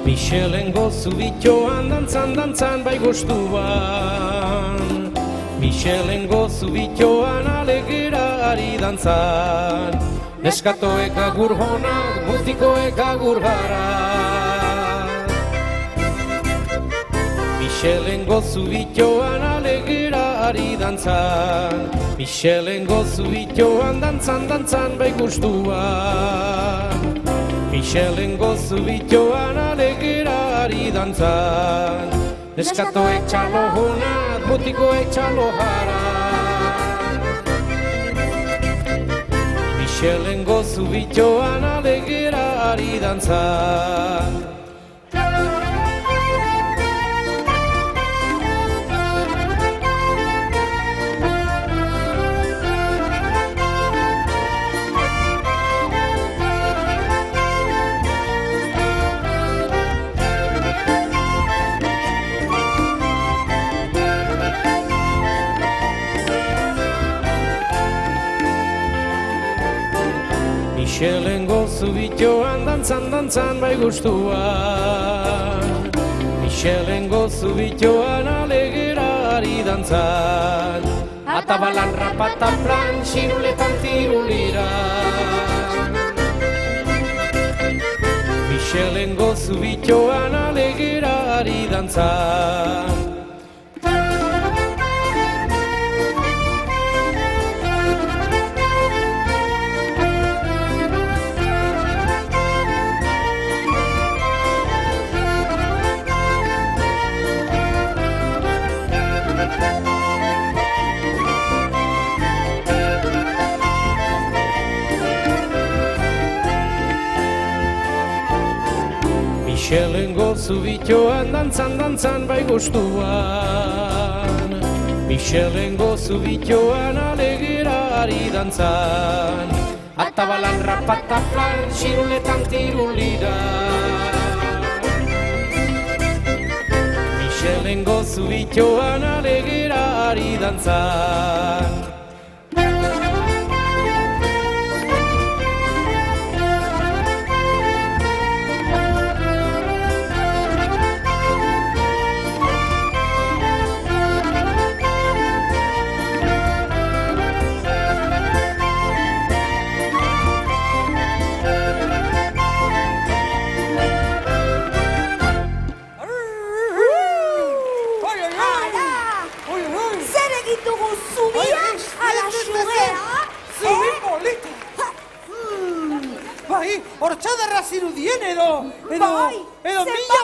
Mitxelengo zubitoan dantzan bai gustuan. Mitxelengo zubitoan alegera ari dantzan. Neskatoek agur honak, mutikoek agur gara. Mitxelengo zubitoan alegera ari dantzan. Mitxelengo zubitoan dantzan bai gustuan. Mitxelengo zubitoan alegera ari dantzan. Neskatoek txalo honak, mutikoek txalo gara. Mitxelengo zubitoan alegera ari dantzan. Michelengo zubitoan dantzan bai gustuan. Michelengo zubitoan alegerari dantzan. Atabalan rapataplan, xiruletan tirulira. Michelengo zubitoan alegerari dantzan. Michelengo zubitoan dantzan bai gustuan. Michelengo zubitoan alegerari dantzan. Atabalan rapataplan, xiruletan tirulira. Michelengo zubitoan alegerari dantzan. Hortxadarra zirudien edo Bai, mila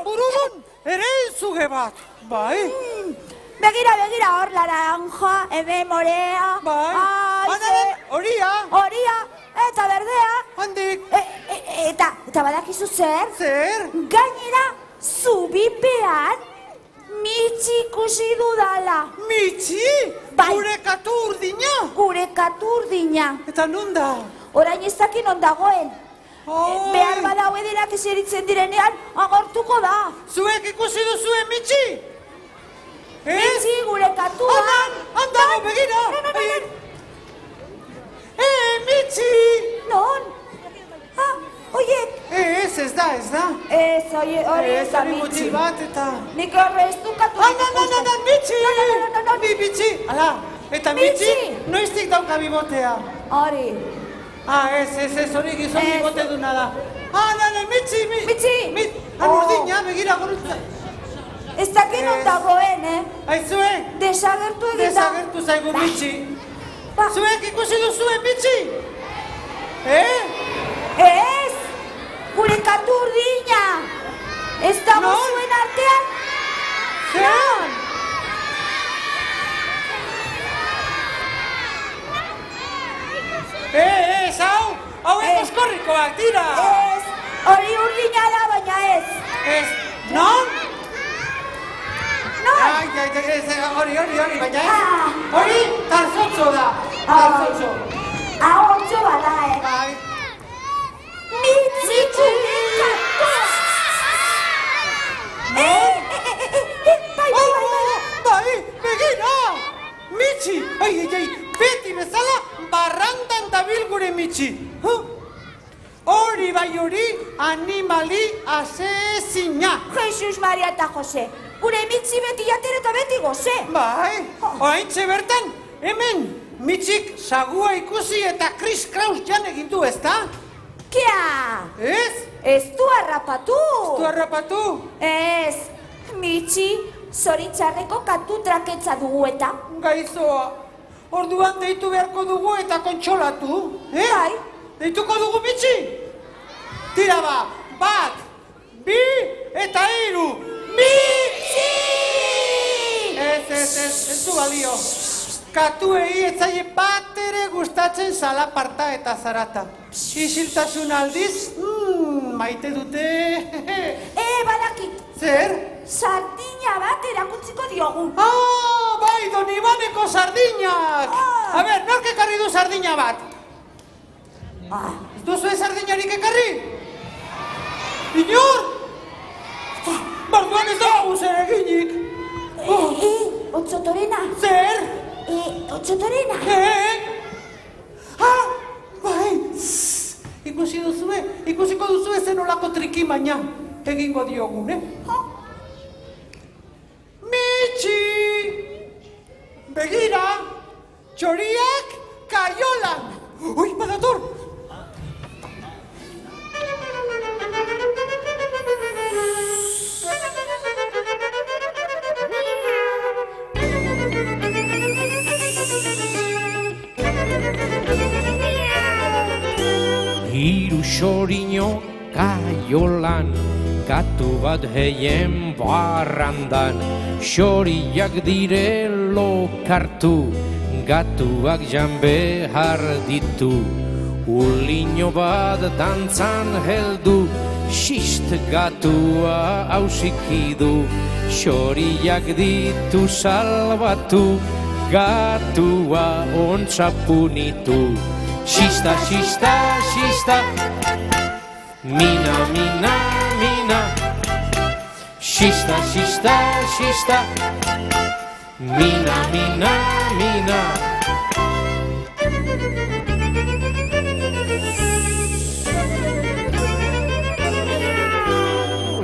burudun ere zuge bat, bai? Begira, hor laranja, morea. Bai, horia. Horia, eta berdea. Handik. Eta badakizu zer? Zer? Gainera, zubipean, Mitxi ikusi dudala. Mitxi? Bai. Gure katu urdina? Gure katu urdina. Eta nun da? Orain ez dakin ondagoen. Behar badau edenak eseritzen direnean, agortuko da. Zuek ikusi duzue Mitxi? Mitxi, gure katua. Handago, begira. Mitxi! Non? Oiek. Ez da. Ez, hori ez da Mitxi Mitxi. bat eta... Nik horreztu katu. Mitxi! No. Mitxi! Ala, eta Mitxi, noiztik dauka bibotea? Hori. Ez, hori gizon bibote duna da. Mitxi! Mitxi! Urdina, begira gorutza. Ez dakin ondagoen, Aizue? Desagertu egin da. Desagertu zaigu Mitxi. Zuek ikusi duzue Mitxi? Ez! Gure katu urdina! Ez dago Non? zuen artean? Zeran? Hau egoskorrikoak dira! Ez! Hori urdina da, baina ez! Ez, non? Non? Hori, baina ez. Hori, tarzotxo da. Tarzotxo. Ahortxo bada, Bai. Mitxi gure katua! Bai, begira! Mitxi! Beti bezala barrandan dabil gure Mitxi. Hori bai hori animali asezina. Jesus Maria eta Jose, gure Mitxi beti jater eta beti goze. Bai, oaintxe bertan, hemen Mitxik sagua ikusi eta Chris Kraus jan egin du, ezta? Kia! Ez? Ez du harrapatu! Du harrapatu? Ez, Mitxi, zoritxarreko katu traketza dugu eta. Gaizoa, orduan deitu beharko dugu eta kontsolatu, Bai. Deituko dugu Mitxi? Tira ba, 1, 2 eta 3. Mitxi! Ez du balio. Katuei etzaile bat ere gustatzen salaparta eta zarata. Isiltasun aldiz, maite dute. Badakit, Zer? sardina bat erakutziko diogu. Bai, Don Ibaneko sardinak! A ber, nork ekarri du sardina bat? Ez duzue sardinarik ekarri? Inor? Barduan ez dago zer eginik. Otsotorena. Zer? Otsotorena. Bai! ikusiko duzue zen olako trikimaina egingo diogune. Mitxi! Begira, txoriak kaiolan! Ui, badator! Hiru xorino kaiolan, gatu bat heien barrandan, xoriak dire lokartu, gatuak jan behar ditu. Ulino bat dantzan heldu, xist gatua hausikidu, xoriak ditu salbatu, gatua ontzapunitu. Xista, xista, xista, mina, mina, mina. Xista, xista, xista, mina, mina, mina.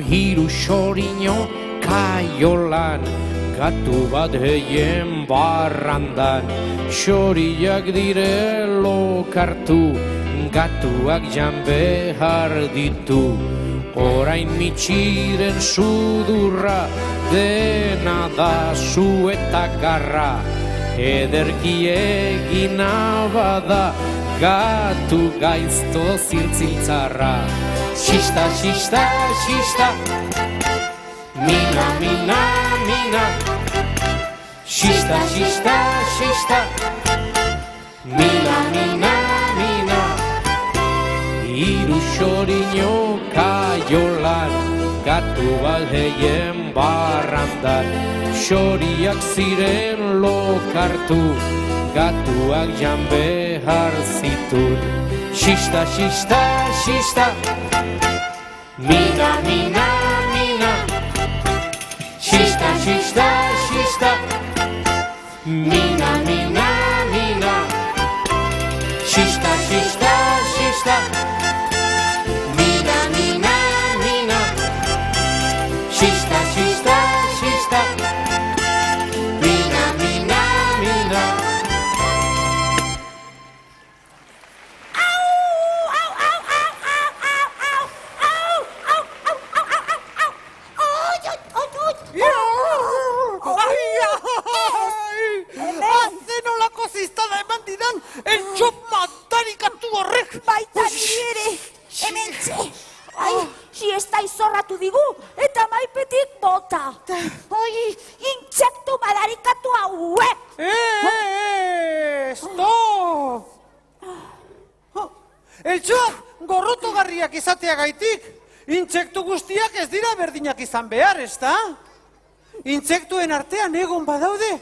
Hiru xorino kaiolan, gatu bat heien barrandan, xoriak dire lokartu, gatuak jan behar ditu. Orain mitxiren sudurra, dena da zu eta garra, ederki egina bada, gatu gaizto ziltziltzarra. Xista, xista, xista, mina, mina, mina. Xista, xista, xista, mina, mina, mina. Hiru xorino kaiolan, gatu bat heien barrandan, xoriak ziren lokartu, gatuak jan behar zitun. Xista, xista, xista, mina, mina, mina. Xista, xista, xista, mina, mina, mina. Xista, xista, xista, mina, mina, mina. Xista, xista, xista, mina, mina, mina. Azen olako ziztada eman didan, entxop matarikatu horrek! Baita ere, hementxe. Ai, siesta izorratu digu, eta maipetik bota. Ai, intsektu madarikatu hauek. Stop! Eltsuak gorrotogarriak izateagaitik, intsektu guztiak ez dira berdinak izan behar, ezta? Intsektuen artean egon badaude,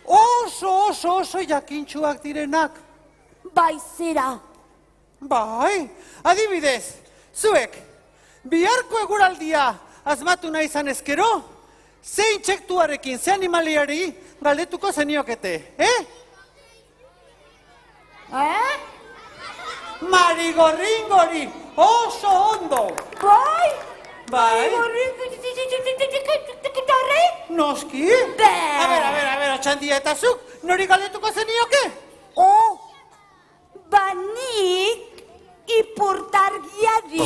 oso jakintsuak direnak. Bai zera. Bai, adibidez, zuek, biharko eguraldia asmatu nahi izan ezkero, ze intsektuarekin, ze animaliari galdetuko zeniokete, Marigorringori, oso ondo. Bai? Bai? Torre? Noski? Be! A ber, Otxandia eta zuk, nori galdetuko zenioke? Banik ipurtargiari.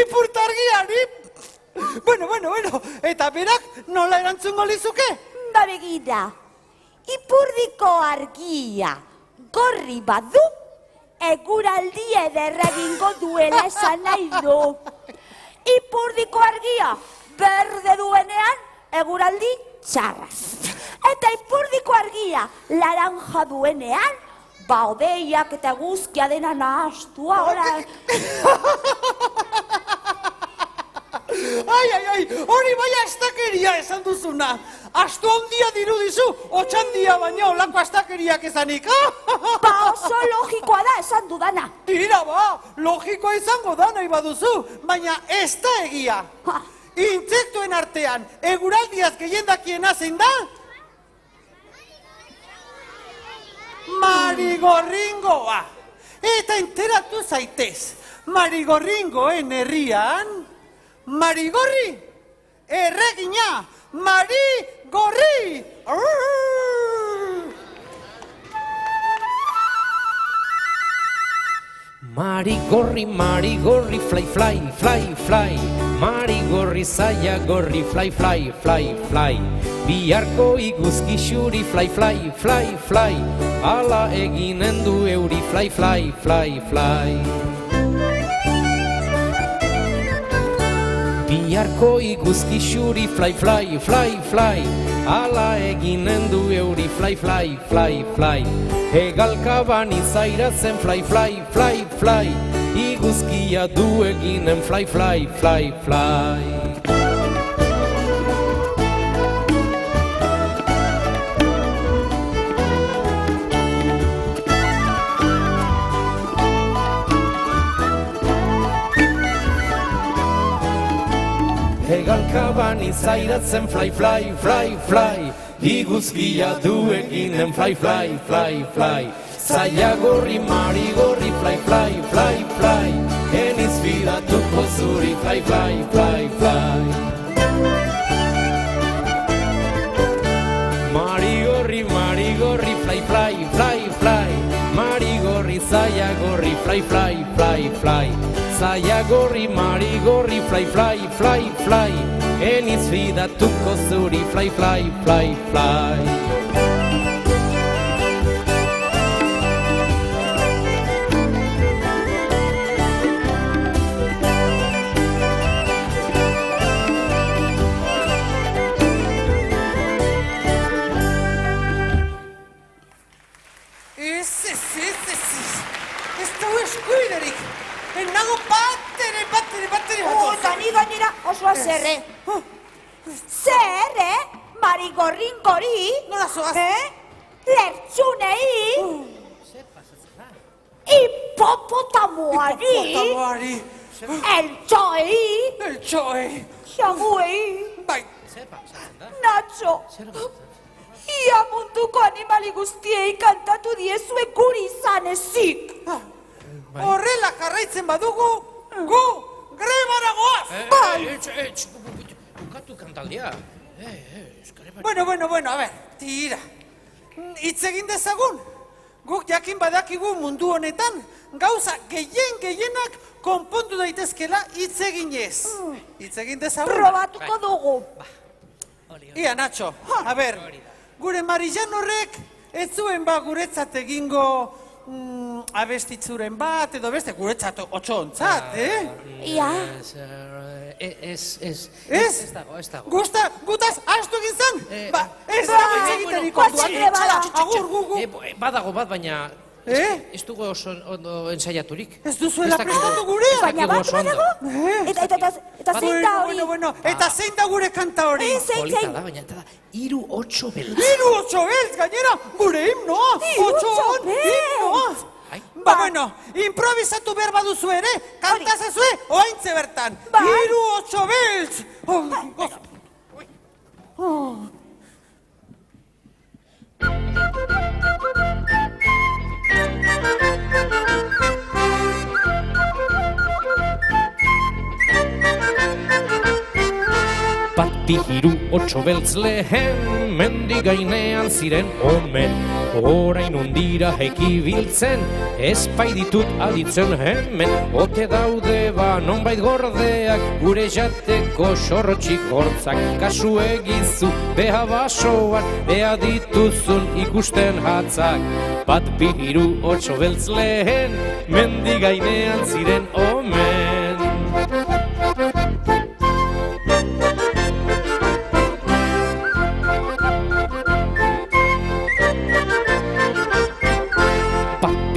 Ipurtargiari? Bueno, eta berak nola erantzungo lizuke? Ba begira, ipurdiko argia gorri badu, eguraldi ederra egingo duela esan nahi du. Ipurdiko argia berde duenean, eguraldi txarraz. Eta ipurdiko argia laranja duenean, hodeiak eta guzkia dena nahastua ora. Ai, hori bai astakeria esan duzuna. Astu handia dirudizu, Otxandia baina olako astakeriak esanik. Oso logikoa da esan dudana. Tira logikoa izango da nahi baduzu, baina ez da egia. Intsektuen artean, eguraldiaz gehien dakiena zein da? Marigorringoa. Eta enteratu zaitez, Marigorringoen herrian, Marigorri, erregina, Marigorri! Marigorri, marigorri, fly, fly, fly, fly. Marigorri, zaia gorri, fly, fly, fly, fly. Biharko iguzki xuri, fly, fly, fly, fly. Ala eginen du euri, fly, fly, fly, fly. Biharko iguzki xuri, fly, fly, fly, fly. Ala eginen du euri, fly, fly, fly, fly. Hegalkaban izairatzen, fly, fly, fly, fly. Iguzkia du eginen, fly, fly, fly, fly. Hegalkaban izairatzen, fly, fly, fly, fly. Iguzkia du eginen, fly, fly, fly, fly. Zaia gorri, marigorri, fly, fly, fly, fly. Eniz bidatuko zuri, fly, fly, fly, fly. Marigorri, marigorri, fly, fly, fly, fly. Marigorri, zaia gorri, fly, fly, fly, fly. Zaia gorri, marigorri, fly, fly, fly, fly. Eniz bidatuko zuri, fly, fly, fly, fly. Ez dago eskubiderik. Nago batere. Eta ni gainera oso azerre. Zer, Marigorringori? Nola zoaz? Lertxunei? Hipopotamoari? Eltxoei? Xaguei? Bai. Natxo? Ia munduko animali guztiei kantatu diezue guri izan ezik. Horrela jarraitzen badugu, gu grebara goaz! Bukatu kantaldea. Bueno, a ver, tira. Hitz egin dezagun. Guk jakin badakigu mundu honetan, gauza gehienak konpondu daitezkela hitz eginez. Hitz egin dezagun. Probatuko dugu. Ia, Nacho, a ver, gure Marijan horrek ez zuen guretzat egingo abestitzuren bat, edo beste guretzat otxontzat, Ia. Ez dago. Gutaz, astu egin zen? Ez Ba, dago hitz egiterik kuatxak ere bada. Agur, gugu. Badago bat, baina ez dugu oso ondo ensaiaturik. Ez duzuela prestatu gurea? Baina bat badago? Eta zein da hori? Bueno, eta zein da gure kanta hori? Polita da, baina eta da, 3-8 beltz. 3-8 beltz, gainera, gure himnoa. 3-8 beltz. Bueno, improvisatu behar baduzu ere, kantazazue, oaintze bertan. 3-8 beltz. Bat, bi, hiru, 8 beltz lehen, mendi gainean ziren omen. Orain undira ekibiltzen, espaiditut aditzen hemen. Ote daude nonbait gordeak, gure jateko sorrotxik hortzak. Kasu egizu, beha basoan, ea dituzun ikusten hatzak. Bat, bi, hiru, 8 beltz lehen, mendi gainean ziren omen.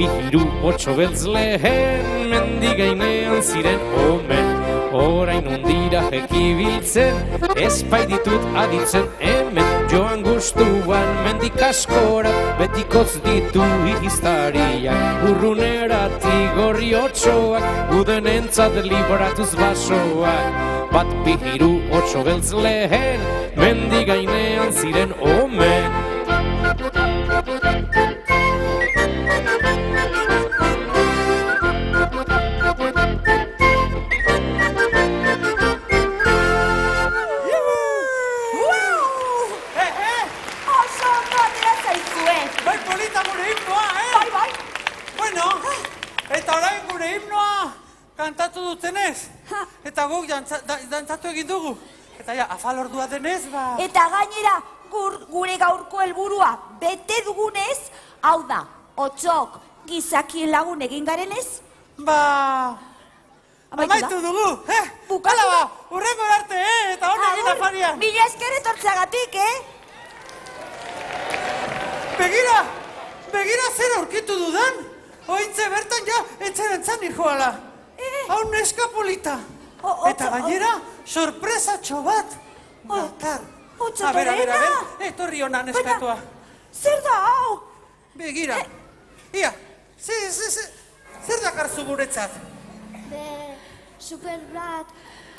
Hiru, 8 beltz lehen, mendi gainean ziren omen. Orain undira ekibiltzen, espaiditut aditzen hemen. Joan gustuan mendik askora, betikoz ditu ihiztariak. Urruneratik gorri otxoak, udenentzat liboratuz basoak. Bat, bi, hiru, 8 beltz lehen, mendi gainean ziren omen. eta gure himnoa, Bai. Bueno, eta orain gure himnoa kantatu dutenez. Eta guk dantzatu egin dugu. Eta ja, afal ordua denez, ba... Eta gainera, gure gaurko helburua bete dugunez, hau da, otxok gizakien lagun egin garenez? Ba... Amaitu dugu, Bukatu Hala da. ba, urrengo arte, eta hor egin afarian. Mila esker etortzeagatik, Begira zer aurkitu dudan. Ointze bertan ja, etxerantzan nijoala. Hau neska polita. Eta gainera, sorpresatxo bat. Bakar. A ber, etorri hona neskatua. Zer da, hau? Begira. Ia, zer dakarzu guretzat? Superbrat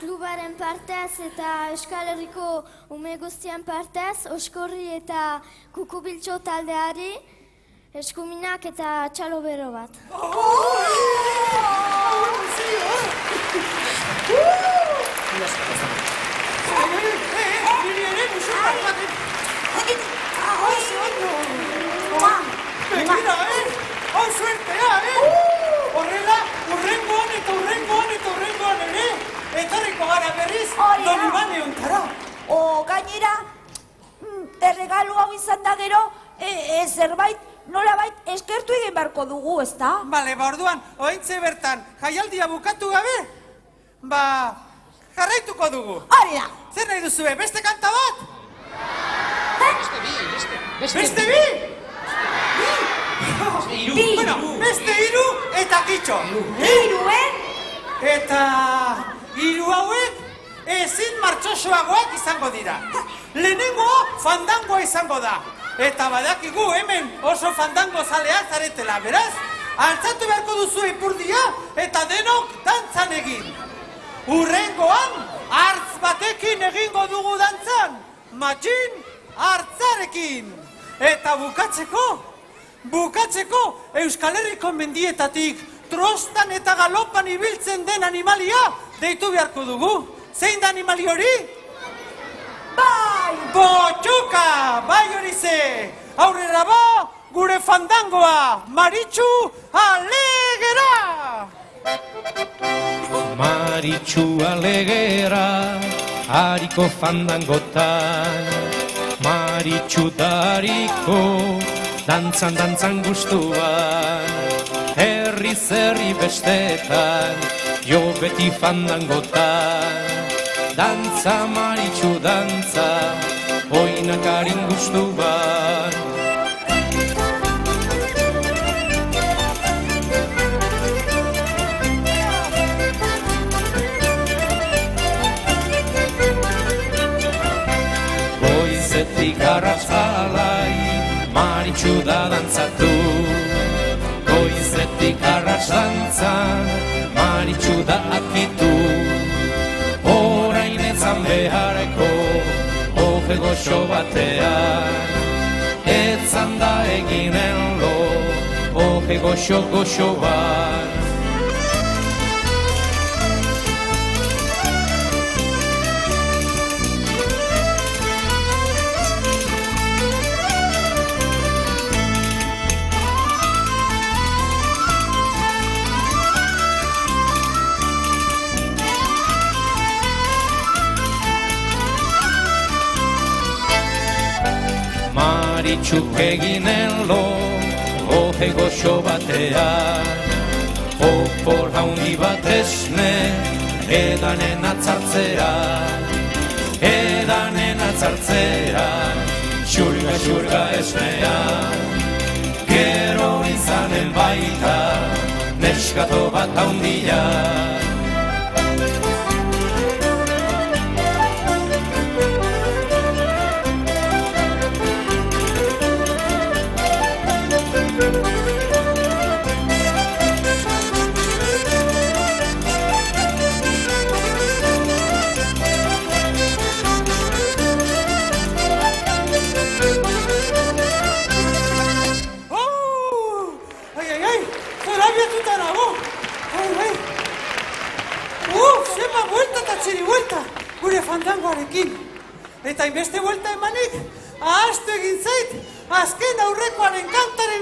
klubaren partez eta Euskal Herriko ume guztien partez, Oskorri eta Kukubiltxo taldeari, eskuminak eta txalo bero bat. Begira, hau suertea, Horrela, urrengoan ere, etorriko gara berriz, Donibane ontara. Gainera, erregalu hau izan da gero, zerbait, nolabait, eskertu egin beharko dugu, ezta? Bale, ba orduan, ointze bertan, jaialdia bukatu gabe, ba, jarraituko dugu. Hori da! Zer nahi duzue, beste kanta bat? Beste bi? Bueno, beste hiru eta kitxo. Eta hiru hauek ezin martxosoagoak izango dira. Lehenengoa fandangoa izango da. Eta badakigu hemen oso fandango zaleak zaretela, beraz? Altzatu beharko duzu ipurdia eta denok dantzan egin. Urrengoan, hartz batekin egingo dugu dantzan. Matxin hartzarekin. Eta bukatzeko Euskal Herriko mendietatik trostan eta galopan ibiltzen den animalia deitu beharko dugu. Zein da animali hori? Bai! Botxuka! Bai hori ze! Aurrera ba, gure fandangoa! Maritxu alegera! Maritxu alegera, hariko fandangotan. Maritxu dariko, dantzan gustuan. Herri bestetan, jo beti fandangotan. Dantza, Maritxu, dantza, oinakarin gustuan. Goizetik arratzalai, Maritxu da dantzatu. Goizetik arratz dantzan, Maritxu da akitu. Orain etzan behareko, oje goxo batean. Etzan da eginen lo, oje goxo bat. Maritxuk eginen lo, oje goxo batean. Opor haundi bat esne, edanen atzartzean, xurga esnean. Gero izanen baita, neskato bat haundia. Gure fandangoarekin. Eta inbeste vuelta emanik, ahaztu egin zait, azken aurrekoaren kantaren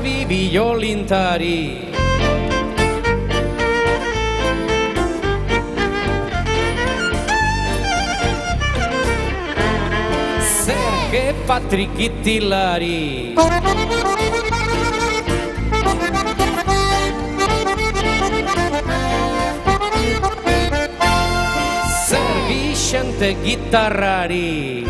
Xabi biolintari. Serge Patrik itilari. Zer Vicente gitarrari.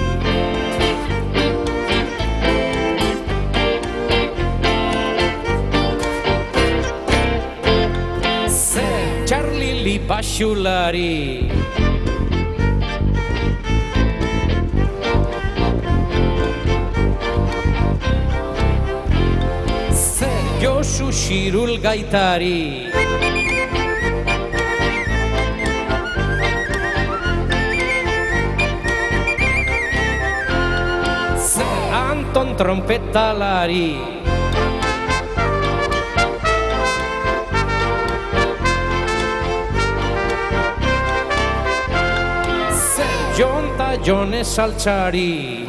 Zer Charlie Li basulari. Zer Josu Xirul gaitari. Zer Anton trompetalari. Zer Jon ta Jone saltsari.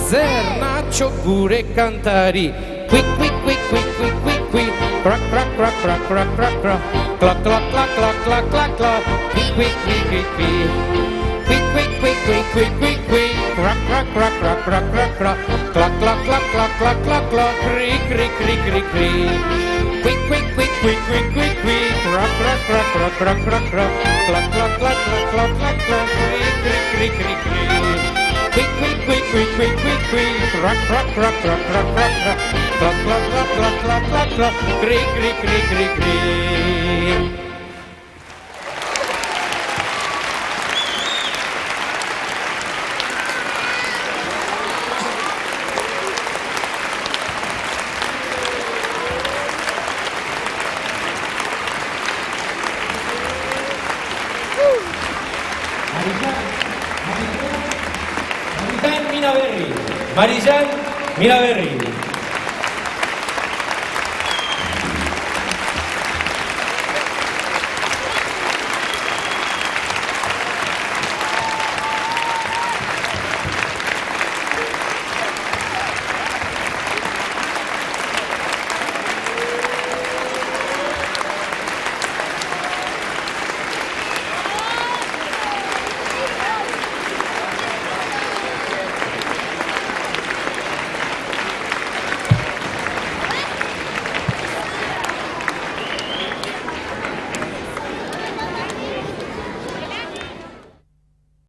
Zer Nacho gure kantari. Quick, quick, quick, quick, quick, quick, quick. Crack, crack, crack, crack, crack, crack, crack. Clack, clack, clack, clack, clack, clack, clack. Quick, quick, quick, quick, quick. Quick, quick, quick, quick, quick, quick, quick. Crack, crack, crack, crack, crack, crack, crack. Clack, clack, clack, clack, clack, clack, clack. Crick, crick, crick, crick, crick. Quick, quick, quick, quick, quick, quick, quick. Crack, crack, crack, crack, crack, crack, crack. Clack, clack, clack, clack, clack, clack, clack. Crick, crick, crick, crick, crick. Quick, quick, quick, quick, quick, quick, quick. Crack, crack, crack, crack, crack, crack, crack. Clack, clack, clack, clack, clack, clack, clack. Crick, crick, crick, crick, crick. Marijan Miraberri.